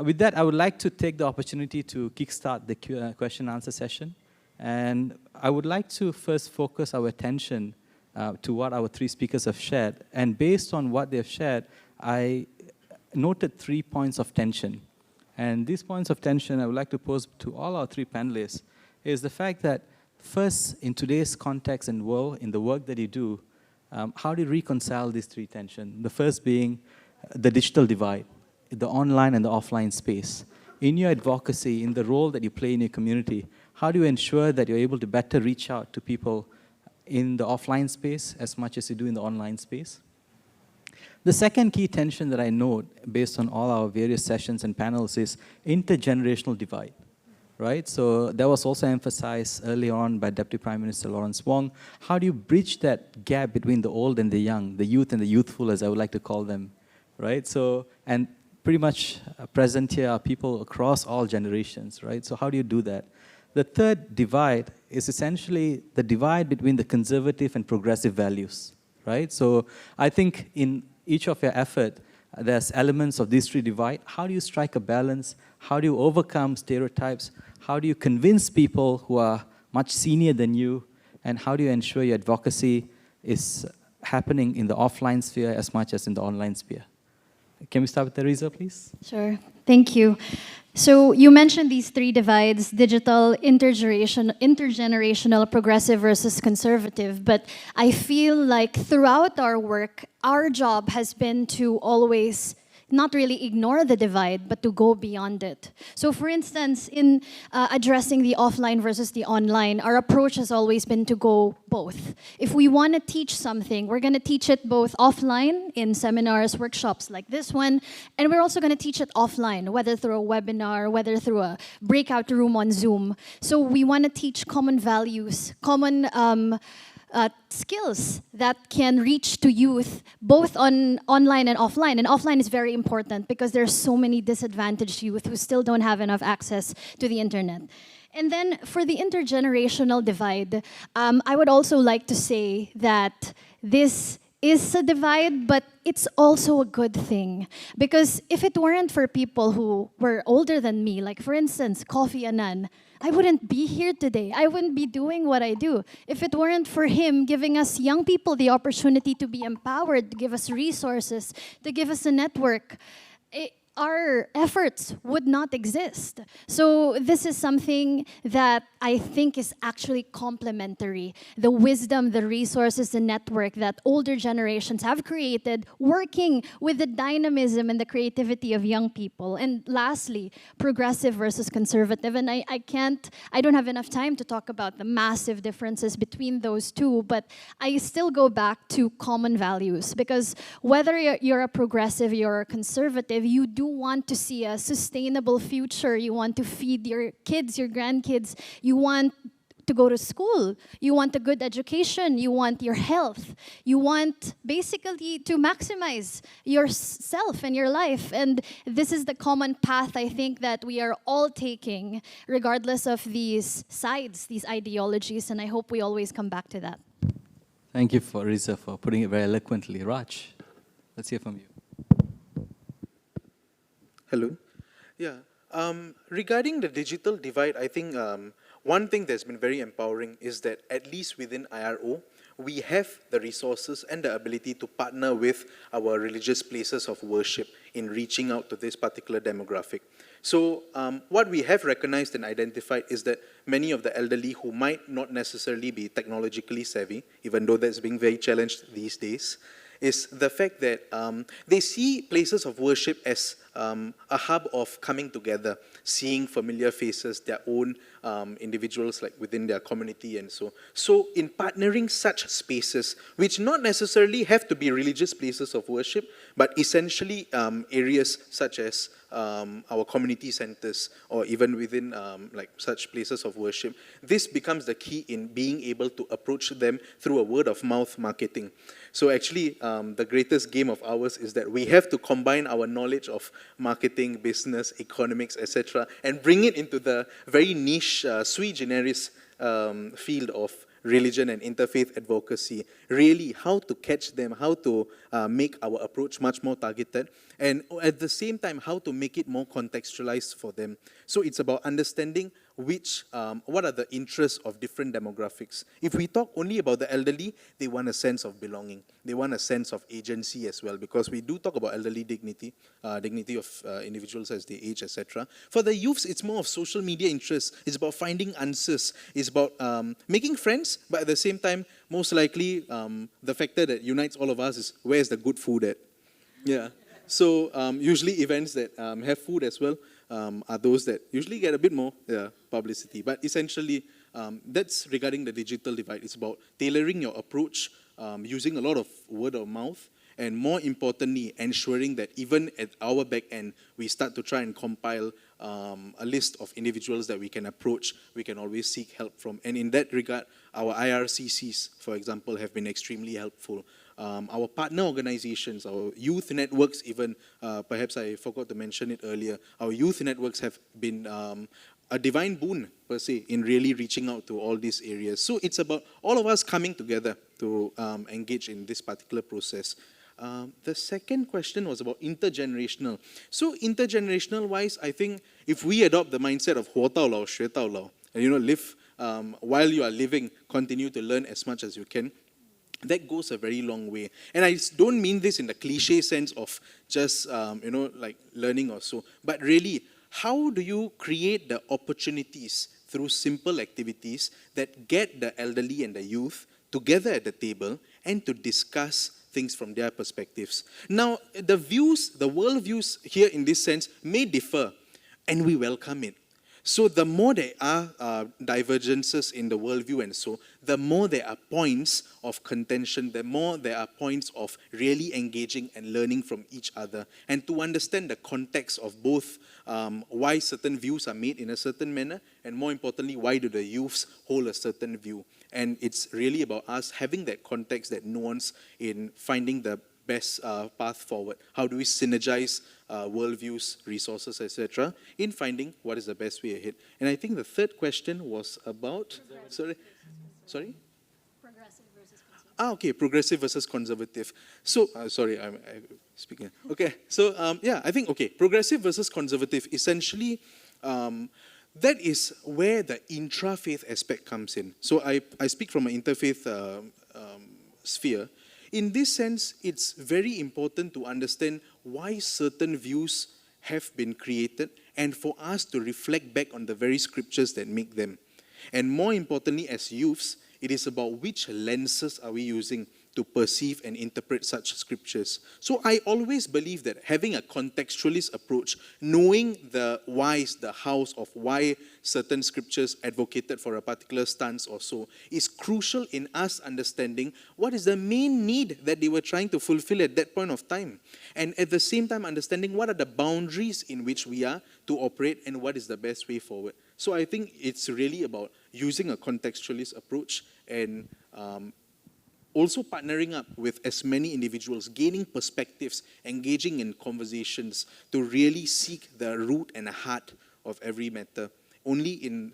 With that, I would like to take the opportunity to kickstart the question and answer session. And I would like to first focus our attention to what our three speakers have shared. And based on what they've shared, I noted 3 points of tension. And these points of tension I would like to pose to all our three panelists is the fact that first, in today's context and world, in the work that you do, how do you reconcile these three tensions? The first being the digital divide, the online and the offline space. In your advocacy, in the role that you play in your community, how do you ensure that you're able to better reach out to people in the offline space as much as you do in the online space? The second key tension that I note, based on all our various sessions and panels, is intergenerational divide. Right? So that was also emphasized early on by Deputy Prime Minister Lawrence Wong. How do you bridge that gap between the old and the young, the youth and the youthful, as I would like to call them, right? So, and pretty much present here are people across all generations, right? So how do you do that? The third divide is essentially the divide between the conservative and progressive values, right? So I think in each of your effort, there's elements of these three divide. How do you strike a balance? How do you overcome stereotypes? How do you convince people who are much senior than you? And how do you ensure your advocacy is happening in the offline sphere as much as in the online sphere? Can we start with Ariza, please? Sure. Thank you. So you mentioned these three divides: digital, intergenerational, progressive versus conservative. But I feel like throughout our work, our job has been to always not really ignore the divide, but to go beyond it. So for instance, in addressing the offline versus the online, our approach has always been to go both. If we want to teach something, we're going to teach it both offline in seminars, workshops like this one, and we're also going to teach it offline, whether through a webinar, whether through a breakout room on Zoom. So we want to teach common values, common skills that can reach to youth both on online and offline. And offline is very important because there's so many disadvantaged youth who still don't have enough access to the internet. And then for the intergenerational divide, I would also like to say that this is a divide, but it's also a good thing. Because if it weren't for people who were older than me, like for instance, Kofi Annan, I wouldn't be here today. I wouldn't be doing what I do. If it weren't for him giving us young people the opportunity to be empowered, to give us resources, to give us a network, our efforts would not exist. So this is something that I think is actually complementary. The wisdom, the resources, the network that older generations have created, working with the dynamism and the creativity of young people. And lastly, progressive versus conservative. And I don't have enough time to talk about the massive differences between those two, but I still go back to common values. Because whether you're a progressive, you're a conservative, you do want to see a sustainable future. You want to feed your kids, your grandkids. You want to go to school. You want a good education. You want your health. You want basically to maximize yourself and your life. And this is the common path I think that we are all taking, regardless of these sides, these ideologies. And I hope we always come back to that. Thank you, Ariza, for putting it very eloquently. Raaj, let's hear from you. Hello. Yeah. Regarding the digital divide, I think one thing that's been very empowering is that at least within IRO, we have the resources and the ability to partner with our religious places of worship in reaching out to this particular demographic. So what we have recognized and identified is that many of the elderly who might not necessarily be technologically savvy, even though that's being very challenged these days, is the fact that they see places of worship as a hub of coming together, seeing familiar faces, their own individuals like within their community and so. So in partnering such spaces, which not necessarily have to be religious places of worship, but essentially areas such as our community centers or even within like such places of worship, this becomes the key in being able to approach them through a word-of-mouth marketing. So actually, the greatest game of ours is that we have to combine our knowledge of marketing, business, economics, etc., and bring it into the very niche, sui generis field of religion and interfaith advocacy. Really, how to catch them, how to make our approach much more targeted, and at the same time, how to make it more contextualized for them. So it's about understanding what are the interests of different demographics. If we talk only about the elderly, they want a sense of belonging. They want a sense of agency as well, because we do talk about elderly dignity, dignity of individuals as they age, etc. For the youths, it's more of social media interests. It's about finding answers. It's about making friends, but at the same time, most likely, the factor that unites all of us is where's the good food at? Yeah. So usually events that have food as well are those that usually get a bit more publicity. But essentially, that's regarding the digital divide. It's about tailoring your approach, using a lot of word of mouth, and more importantly, ensuring that even at our back end, we start to try and compile a list of individuals that we can approach, we can always seek help from. And in that regard, our IRCCs, for example, have been extremely helpful. Our partner organizations, our youth networks even, perhaps I forgot to mention it earlier, our youth networks have been a divine boon, per se, in really reaching out to all these areas. So it's about all of us coming together to engage in this particular process. The second question was about intergenerational. So intergenerational-wise, I think if we adopt the mindset of huo tao lao, xue tao lao, and live while you are living, continue to learn as much as you can, that goes a very long way. And I don't mean this in the cliche sense of just, like learning or so, but really, how do you create the opportunities through simple activities that get the elderly and the youth together at the table and to discuss things from their perspectives? Now, the views, the world views here in this sense may differ, and we welcome it. So the more there are divergences in the worldview and so, the more there are points of contention, the more there are points of really engaging and learning from each other. And to understand the context of both why certain views are made in a certain manner, and more importantly, why do the youths hold a certain view. And it's really about us having that context, that nuance in finding the best path forward. How do we synergize worldviews, resources, etc., in finding what is the best way ahead? And I think the third question was about... Sorry? Progressive versus conservative. Okay, progressive versus conservative. So, I'm speaking. Okay, so, I think, progressive versus conservative, essentially, that is where the intra-faith aspect comes in. So I speak from an interfaith sphere. In this sense, it's very important to understand why certain views have been created and for us to reflect back on the very scriptures that make them. And more importantly, as youths, it is about which lenses are we using to perceive and interpret such scriptures. So I always believe that having a contextualist approach, knowing the whys, the hows of why certain scriptures advocated for a particular stance or so, is crucial in us understanding what is the main need that they were trying to fulfill at that point of time. And at the same time, understanding what are the boundaries in which we are to operate and what is the best way forward. So I think it's really about using a contextualist approach and also partnering up with as many individuals, gaining perspectives, engaging in conversations to really seek the root and the heart of every matter. Only in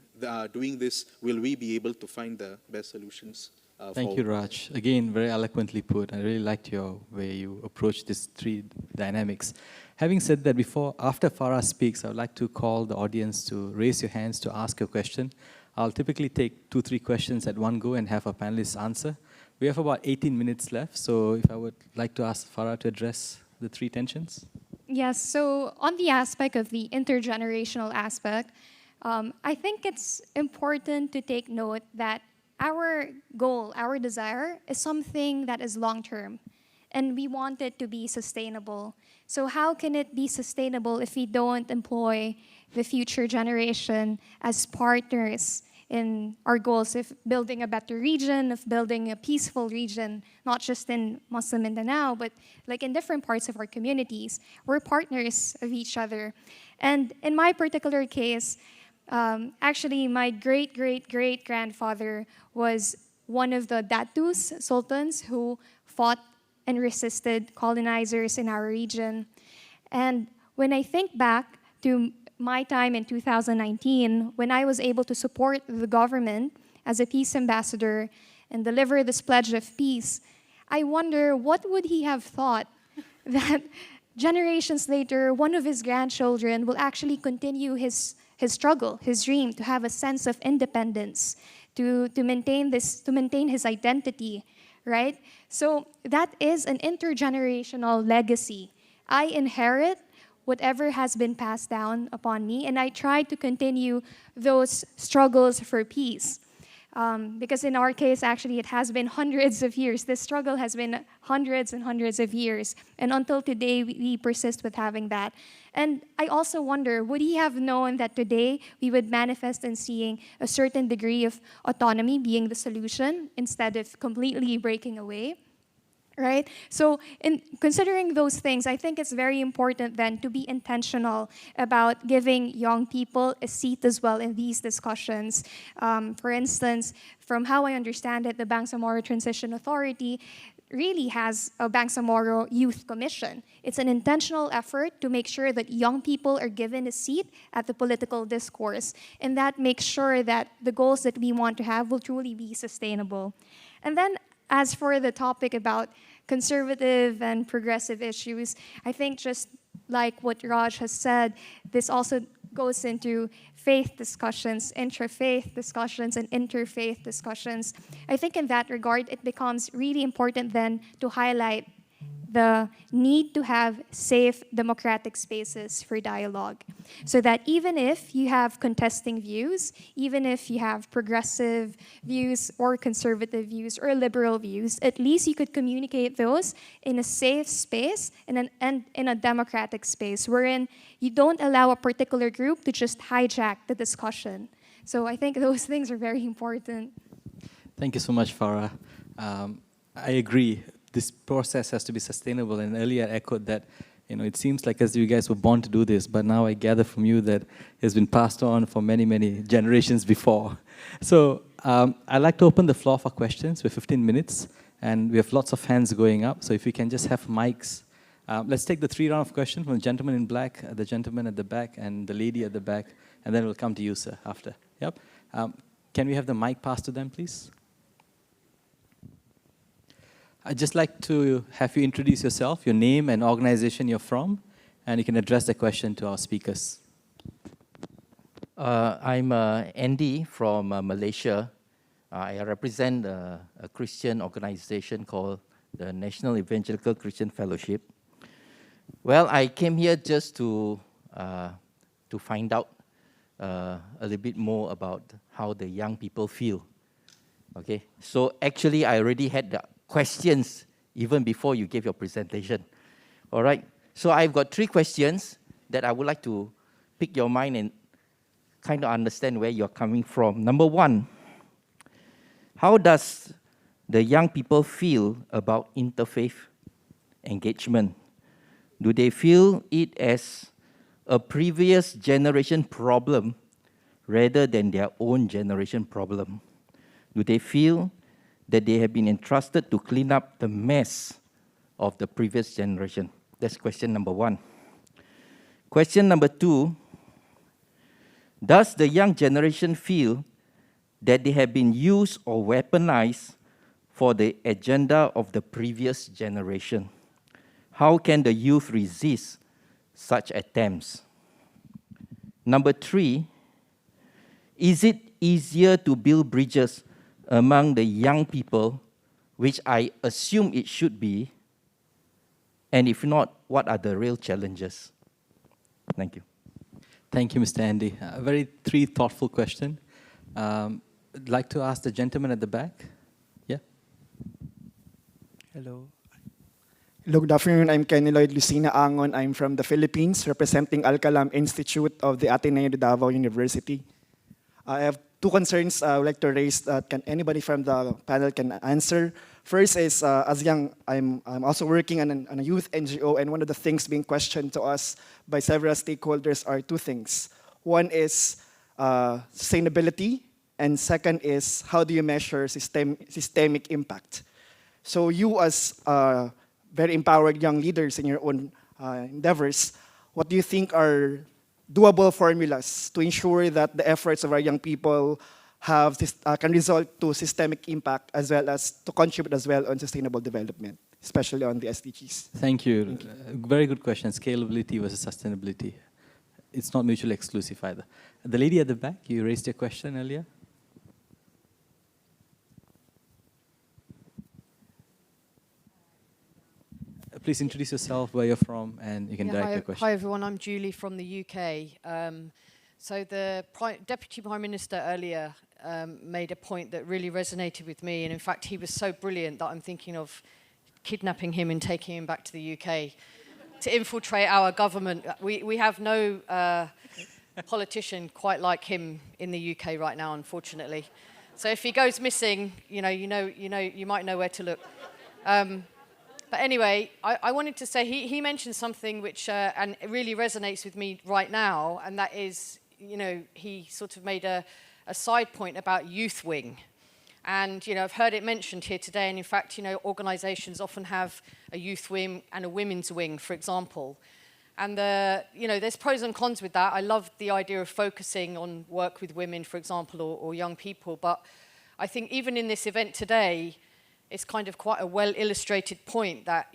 doing this will we be able to find the best solutions. Thank you, Raaj. Again, very eloquently put. I really liked your way you approached these three dynamics. Having said that, after Farah speaks, I would like to call the audience to raise your hands to ask a question. I'll typically take 2-3 questions at one go and have our panelists answer. We have about 18 minutes left, so if I would like to ask Farah to address the three tensions. Yes, so on the aspect of the intergenerational aspect, I think it's important to take note that our goal, our desire, is something that is long-term, and we want it to be sustainable. So how can it be sustainable if we don't employ the future generation as partners in our goals of building a better region, of building a peaceful region, not just in Muslim Mindanao, but like in different parts of our communities? We're partners of each other. And in my particular case, actually, my great-great-great-grandfather was one of the Datus, sultans, who fought and resisted colonizers in our region. And when I think back to my time in 2019, when I was able to support the government as a peace ambassador and deliver this pledge of peace, I wonder what would he have thought that generations later, one of his grandchildren will actually continue his struggle, his dream to have a sense of independence, to maintain his identity, right? So that is an intergenerational legacy. I inherit whatever has been passed down upon me, and I try to continue those struggles for peace. Because in our case, actually, it has been hundreds of years. This struggle has been hundreds and hundreds of years. And until today, we persist with having that. And I also wonder, would he have known that today we would manifest in seeing a certain degree of autonomy being the solution instead of completely breaking away? Right? So in considering those things, I think it's very important then to be intentional about giving young people a seat as well in these discussions. For instance, from how I understand it, the Bangsamoro Transition Authority really has a Bangsamoro Youth Commission. It's an intentional effort to make sure that young people are given a seat at the political discourse, and that makes sure that the goals that we want to have will truly be sustainable. And then as for the topic about conservative and progressive issues, I think just like what Raaj has said, this also goes into faith discussions, intra-faith discussions, and interfaith discussions. I think in that regard, it becomes really important then to highlight the need to have safe democratic spaces for dialogue, so that even if you have contesting views, even if you have progressive views or conservative views or liberal views, at least you could communicate those in a safe space and in a democratic space wherein you don't allow a particular group to just hijack the discussion. So I think those things are very important. Thank you so much, Farah. I agree. This process has to be sustainable, and earlier I echoed that, it seems like as you guys were born to do this, but now I gather from you that it's been passed on for many, many generations before. So I'd like to open the floor for questions. We're 15 minutes, and we have lots of hands going up, so if we can just have mics. Let's take the 3 rounds of questions from the gentleman in black, the gentleman at the back, and the lady at the back, and then we'll come to you, sir, after. Yep. Can we have the mic passed to them, please? I'd just like to have you introduce yourself, your name and organization you're from, and you can address the question to our speakers. I'm Andy from Malaysia. I represent a Christian organization called the National Evangelical Christian Fellowship. Well, I came here just to find out a little bit more about how the young people feel. Okay, so actually I already had the questions even before you gave your presentation. All right, so I've got 3 questions that I would like to pick your mind and kind of understand where you're coming from. Number 1, how does the young people feel about interfaith engagement? Do they feel it as a previous generation problem rather than their own generation problem? Do they feel that they have been entrusted to clean up the mess of the previous generation? That's question number one. Question number two, does the young generation feel that they have been used or weaponized for the agenda of the previous generation? How can the youth resist such attempts? Number three, is it easier to build bridges among the young people, which I assume it should be? And if not, what are the real challenges? Thank you. Thank you, Mr. Andy. A very three thoughtful question. I'd like to ask the gentleman at the back. Yeah. Hello. Hello, good afternoon. I'm Kenny Lloyd Lucina Angon. I'm from the Philippines, representing Al-Kalam Institute of the Ateneo de Davao University. I have two concerns I would like to raise that anybody from the panel can answer. First is, as young, I'm also working on a youth NGO, and one of the things being questioned to us by several stakeholders are two things. One is sustainability, and second is how do you measure systemic impact? So you as very empowered young leaders in your own endeavors, what do you think are doable formulas to ensure that the efforts of our young people have can result to systemic impact as well as to contribute as well on sustainable development, especially on the SDGs? Thank you. Very good question. Scalability versus sustainability. It's not mutually exclusive either. The lady at the back, you raised your question earlier. Please introduce yourself, where you're from, and you can direct your question. Hi everyone, I'm Julie from the UK. So the Deputy Prime Minister earlier made a point that really resonated with me, and in fact he was so brilliant that I'm thinking of kidnapping him and taking him back to the UK to infiltrate our government. We have no politician quite like him in the UK right now, unfortunately. So if he goes missing, you might know where to look. But anyway, I wanted to say, he mentioned something which and it really resonates with me right now, and that is, he sort of made a side point about Youth Wing. And, I've heard it mentioned here today, and in fact, organizations often have a youth wing and a women's wing, for example. And, there's pros and cons with that. I love the idea of focusing on work with women, for example, or young people. But I think even in this event today, it's kind of quite a well-illustrated point that,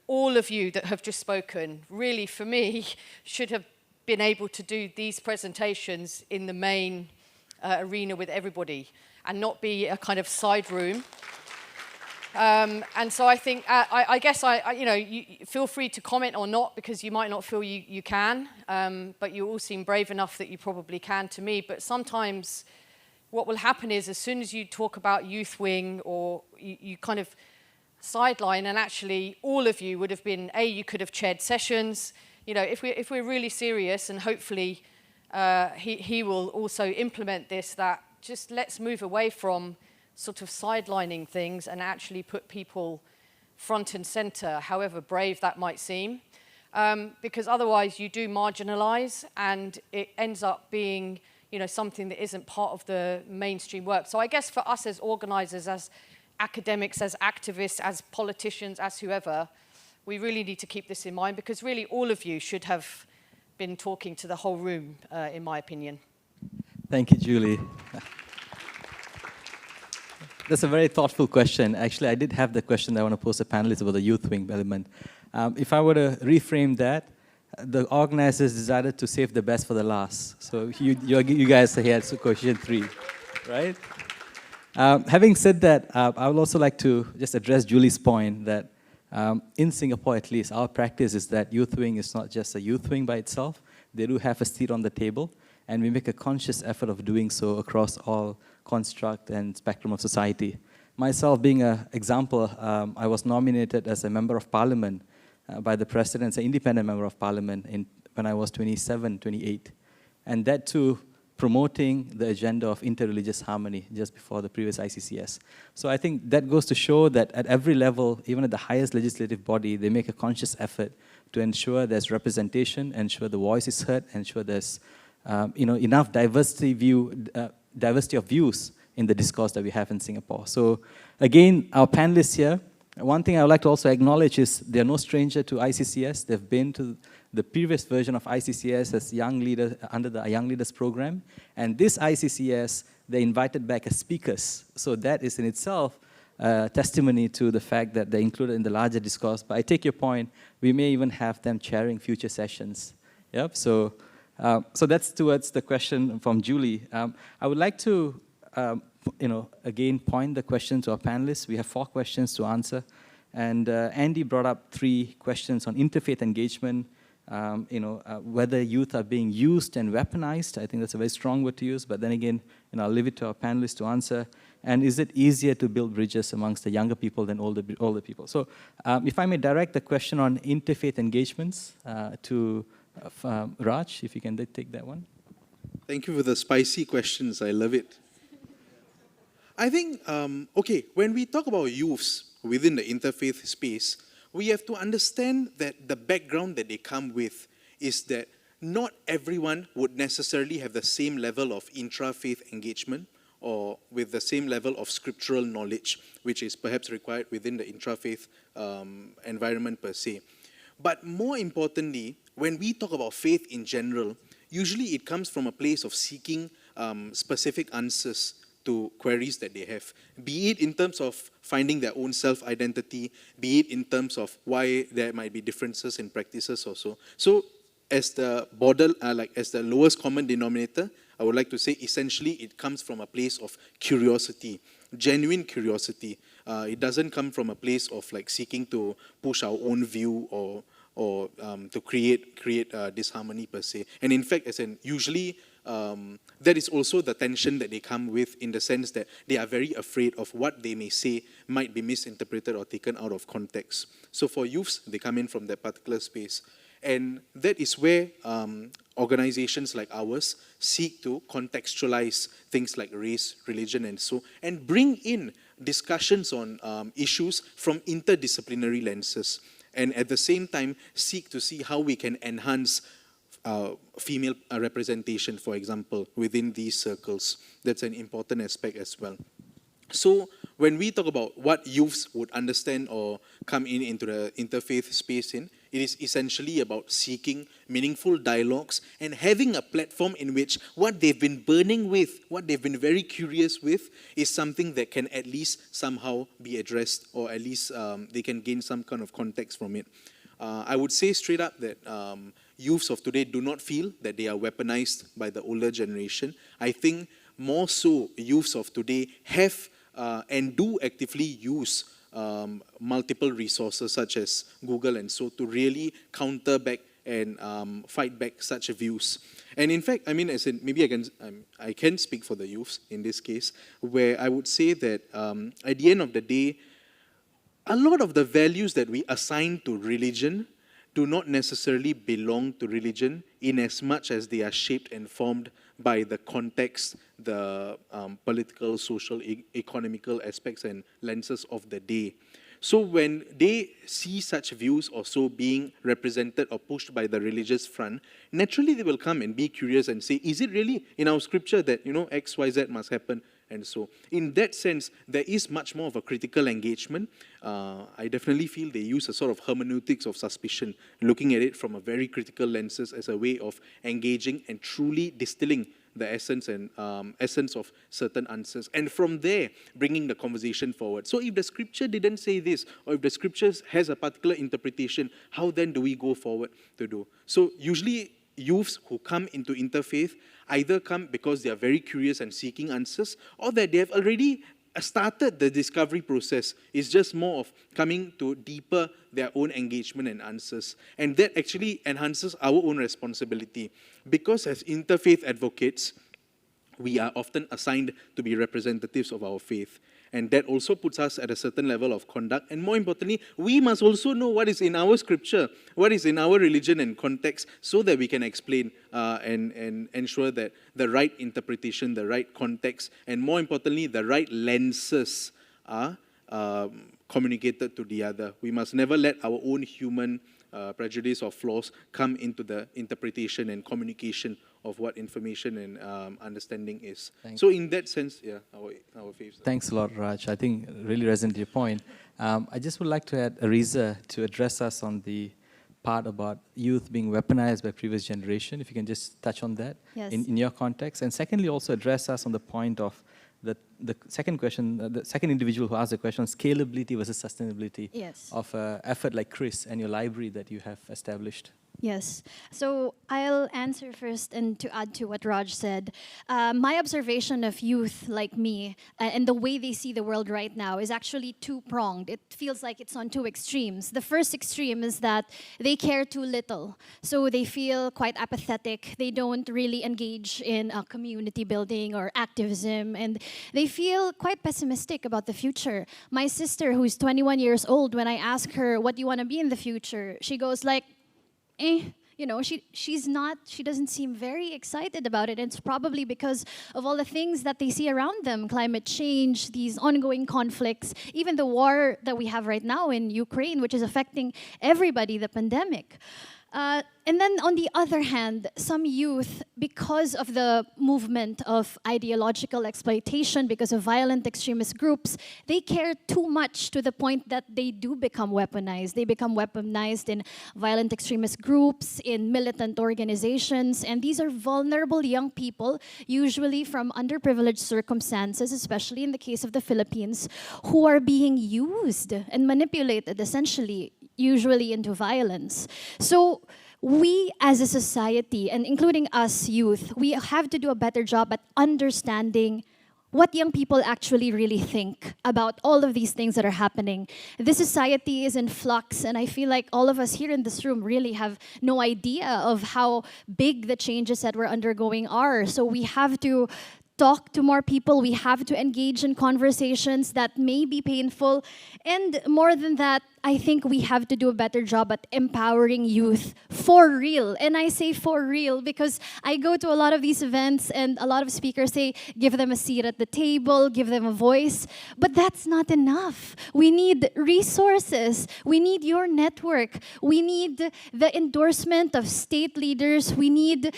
all of you that have just spoken, really, for me, should have been able to do these presentations in the main arena with everybody and not be a kind of side room. And so I think, I guess, you feel free to comment or not, because you might not feel you can, but you all seem brave enough that you probably can to me. But sometimes what will happen is, as soon as you talk about Youth Wing, or you kind of sideline, and actually all of you would have been, you could have chaired sessions. If we're really serious, and hopefully he will also implement this, that just let's move away from sort of sidelining things and actually put people front and center, however brave that might seem. Because otherwise you do marginalize, and it ends up being something that isn't part of the mainstream work. So I guess for us as organizers, as academics, as activists, as politicians, as whoever, we really need to keep this in mind, because really all of you should have been talking to the whole room, in my opinion. Thank you, Julie. That's a very thoughtful question. Actually, I did have the question that I want to pose to panelists about the youth wing element. If I were to reframe that, the organizers decided to save the best for the last. So you guys are here, so Cohesion 3, right? Having said that, I would also like to just address Julie's point that in Singapore, at least, our practice is that youth wing is not just a youth wing by itself. They do have a seat on the table, and we make a conscious effort of doing so across all construct and spectrum of society. Myself, being an example, I was nominated as a member of parliament by the president, an independent member of parliament, when I was 27, 28. And that too, promoting the agenda of interreligious harmony just before the previous ICCS. So I think that goes to show that at every level, even at the highest legislative body, they make a conscious effort to ensure there's representation, ensure the voice is heard, ensure there's enough diversity of views in the discourse that we have in Singapore. So again, our panelists here, one thing I would like to also acknowledge is they're no stranger to ICCS. They've been to the previous version of ICCS as young leaders under the Young Leaders Program. And this ICCS, they invited back as speakers. So that is in itself testimony to the fact that they're included in the larger discourse. But I take your point, we may even have them chairing future sessions. Yep. So that's towards the question from Julie. I would like to, again, point the question to our panelists. We have 4 questions to answer. And Andy brought up 3 questions on interfaith engagement, whether youth are being used and weaponized. I think that's a very strong word to use, but then again, I'll leave it to our panelists to answer. And is it easier to build bridges amongst the younger people than older people? So if I may direct the question on interfaith engagements to Raaj, if you can take that one. Thank you for the spicy questions. I love it. I think, when we talk about youths within the interfaith space, we have to understand that the background that they come with is that not everyone would necessarily have the same level of intra-faith engagement or with the same level of scriptural knowledge, which is perhaps required within the intra-faith environment per se. But more importantly, when we talk about faith in general, usually it comes from a place of seeking specific answers to queries that they have, be it in terms of finding their own self-identity, be it in terms of why there might be differences in practices or so. So as the as the lowest common denominator, I would like to say essentially it comes from a place of curiosity, genuine curiosity. It doesn't come from a place of seeking to push our own view or to create disharmony per se. And in fact, usually that is also the tension that they come with, in the sense that they are very afraid of what they may say might be misinterpreted or taken out of context. So for youths, they come in from that particular space. And that is where organizations like ours seek to contextualize things like race, religion, and bring in discussions on issues from interdisciplinary lenses. And at the same time, seek to see how we can enhance female representation, for example, within these circles. That's an important aspect as well. So when we talk about what youths would understand or come into the interfaith space in, it is essentially about seeking meaningful dialogues and having a platform in which what they've been burning with, what they've been very curious with, is something that can at least somehow be addressed, or at least they can gain some kind of context from it. I would say straight up that youths of today do not feel that they are weaponized by the older generation. I think more so youths of today have and do actively use multiple resources such as Google and so to really counter back and fight back such views. And in fact, maybe I can speak for the youths in this case, where I would say that at the end of the day, a lot of the values that we assign to religion do not necessarily belong to religion, in as much as they are shaped and formed by the context, the political, social, economical aspects and lenses of the day. So when they see such views or so being represented or pushed by the religious front, naturally they will come and be curious and say, is it really in our scripture that, X, Y, Z must happen? And so in that sense, there is much more of a critical engagement. I definitely feel they use a sort of hermeneutics of suspicion, looking at it from a very critical lenses as a way of engaging and truly distilling the essence and essence of certain answers. And from there, bringing the conversation forward. So if the scripture didn't say this, or if the scriptures has a particular interpretation, how then do we go forward to do? So usually youths who come into interfaith either come because they are very curious and seeking answers, or that they have already started the discovery process. It's just more of coming to deeper their own engagement and answers. And that actually enhances our own responsibility. Because as interfaith advocates, we are often assigned to be representatives of our faith. And that also puts us at a certain level of conduct. And more importantly, we must also know what is in our scripture, what is in our religion and context, so that we can explain and ensure that the right interpretation, the right context, and more importantly, the right lenses are communicated to the other. We must never let our own human prejudice or flaws come into the interpretation and communication of what information and understanding is. So in that sense, yeah, our faves. Thanks a lot, Raj. I think really resonated your point. I just would like to add Ariza to address us on the part about youth being weaponized by previous generation, if you can just touch on that in your context. And secondly, also address us on the point of the second question, the second individual who asked the question on scalability versus sustainability of an effort like KRIS and your library that you have established. Yes. So I'll answer first, and to add to what Raj said, my observation of youth like me and the way they see the world right now is actually two-pronged. It feels like it's on two extremes. The first extreme is that they care too little. So they feel quite apathetic. They don't really engage in community building or activism, and they feel quite pessimistic about the future. My sister, who's 21 years old, when I ask her, what do you want to be in the future? She goes like, you know, she doesn't seem very excited about it. And it's probably because of all the things that they see around them, climate change, these ongoing conflicts, even the war that we have right now in Ukraine, which is affecting everybody, the pandemic. And then on the other hand, some youth, because of the movement of ideological exploitation, because of violent extremist groups, they care too much to the point that they do become weaponized. They become weaponized in violent extremist groups, in militant organizations, and these are vulnerable young people, usually from underprivileged circumstances, especially in the case of the Philippines, who are being used and manipulated, essentially, usually into violence. So we as a society, and including us youth, we have to do a better job at understanding what young people actually really think about all of these things that are happening. This society is in flux, and I feel like all of us here in this room really have no idea of how big the changes that we're undergoing are. So we have to talk to more people, we have to engage in conversations that may be painful, and more than that, I think we have to do a better job at empowering youth for real. And I say for real because I go to a lot of these events and a lot of speakers say, give them a seat at the table, give them a voice. But that's not enough. We need resources. We need your network. We need the endorsement of state leaders. We need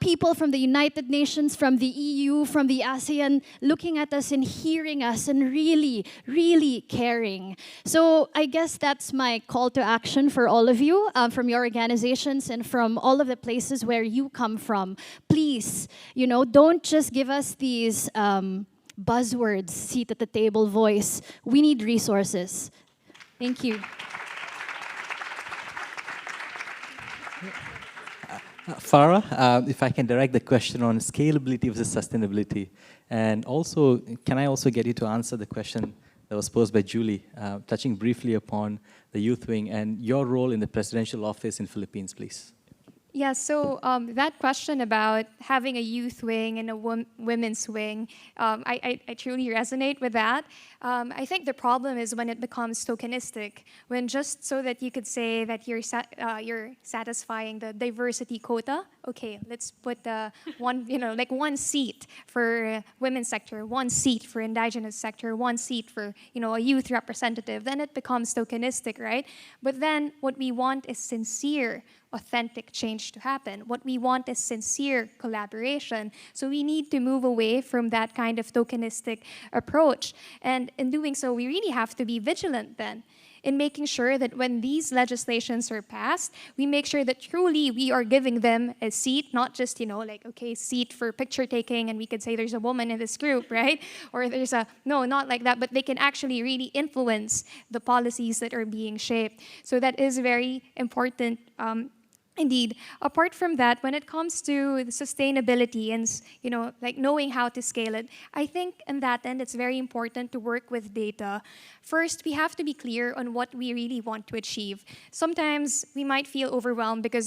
people from the United Nations, from the EU, from the ASEAN, looking at us and hearing us and really, really caring. So I guess that's my call to action for all of you, from your organizations and from all of the places where you come from. Please, you know, don't just give us these buzzwords, seat at the table, voice. We need resources. Thank you. Farah, if I can direct the question on scalability versus sustainability. And also, can I also get you to answer the question that was posed by Julie, touching briefly upon the youth wing and your role in the presidential office in Philippines, please. Yeah, so that question about having a youth wing and a women's wing, I truly resonate with that. I think the problem is when it becomes tokenistic, when just so that you could say that you're satisfying the diversity quota. Okay, let's put one, like one seat for women's sector, one seat for indigenous sector, one seat for, a youth representative. Then it becomes tokenistic, right? But then what we want is sincere, authentic change to happen. What we want is sincere collaboration. So we need to move away from that kind of tokenistic approach. And in doing so, we really have to be vigilant then in making sure that when these legislations are passed, we make sure that truly we are giving them a seat, not just, seat for picture taking, and we could say there's a woman in this group, right? Or there's no, not like that, but they can actually really influence the policies that are being shaped. So that is very important. Indeed, apart from that, when it comes to the sustainability and knowing how to scale it, I think in that end it's very important to work with data. First, we have to be clear on what we really want to achieve. Sometimes we might feel overwhelmed because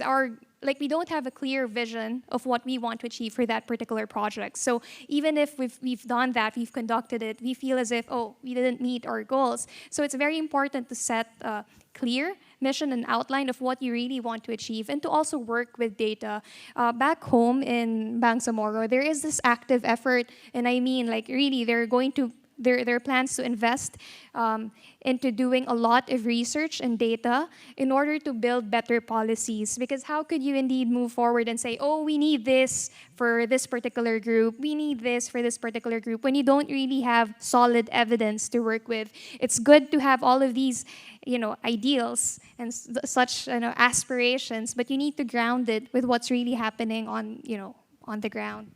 we don't have a clear vision of what we want to achieve for that particular project. So even if we've done that, we've conducted it, we feel as if, we didn't meet our goals. So it's very important to set a clear mission and outline of what you really want to achieve, and to also work with data. Back home in Bangsamoro, there is this active effort, and I mean, really, they're going to there are plans to invest into doing a lot of research and data in order to build better policies. Because how could you indeed move forward and say, oh, we need this for this particular group, we need this for this particular group, when you don't really have solid evidence to work with? It's good to have all of these, ideals and such, aspirations, but you need to ground it with what's really happening on the ground.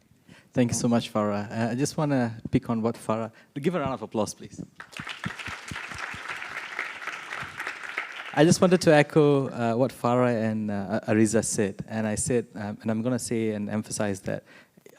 Thank you so much, Farah. I just want to pick on what Farah... Give a round of applause, please. I just wanted to echo what Farah and Ariza said. And I said, and I'm going to say and emphasize that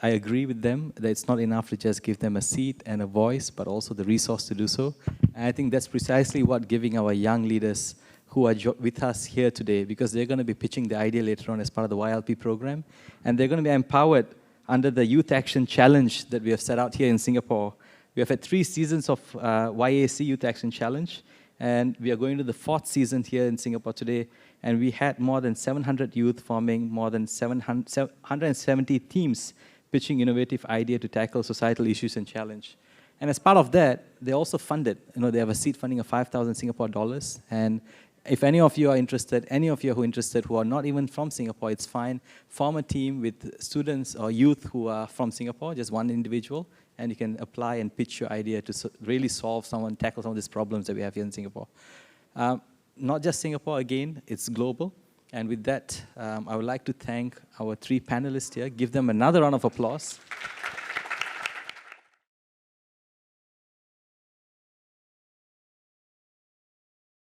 I agree with them, that it's not enough to just give them a seat and a voice, but also the resource to do so. And I think that's precisely what giving our young leaders who are with us here today, because they're going to be pitching the idea later on as part of the YLP program. And they're going to be empowered under the Youth Action Challenge that we have set out here in Singapore. We have had 3 seasons of YAC Youth Action Challenge, and we are going to the 4th season here in Singapore today, and we had more than 700 youth forming more than 170 teams pitching innovative idea to tackle societal issues and challenge. And as part of that, they also funded, they have a seed funding of 5,000 Singapore dollars, and if any of you are interested, any of you who are interested who are not even from Singapore, it's fine. Form a team with students or youth who are from Singapore, just one individual, and you can apply and pitch your idea to really tackle some of these problems that we have here in Singapore. Not just Singapore, again, it's global. And with that, I would like to thank our 3 panelists here. Give them another round of applause.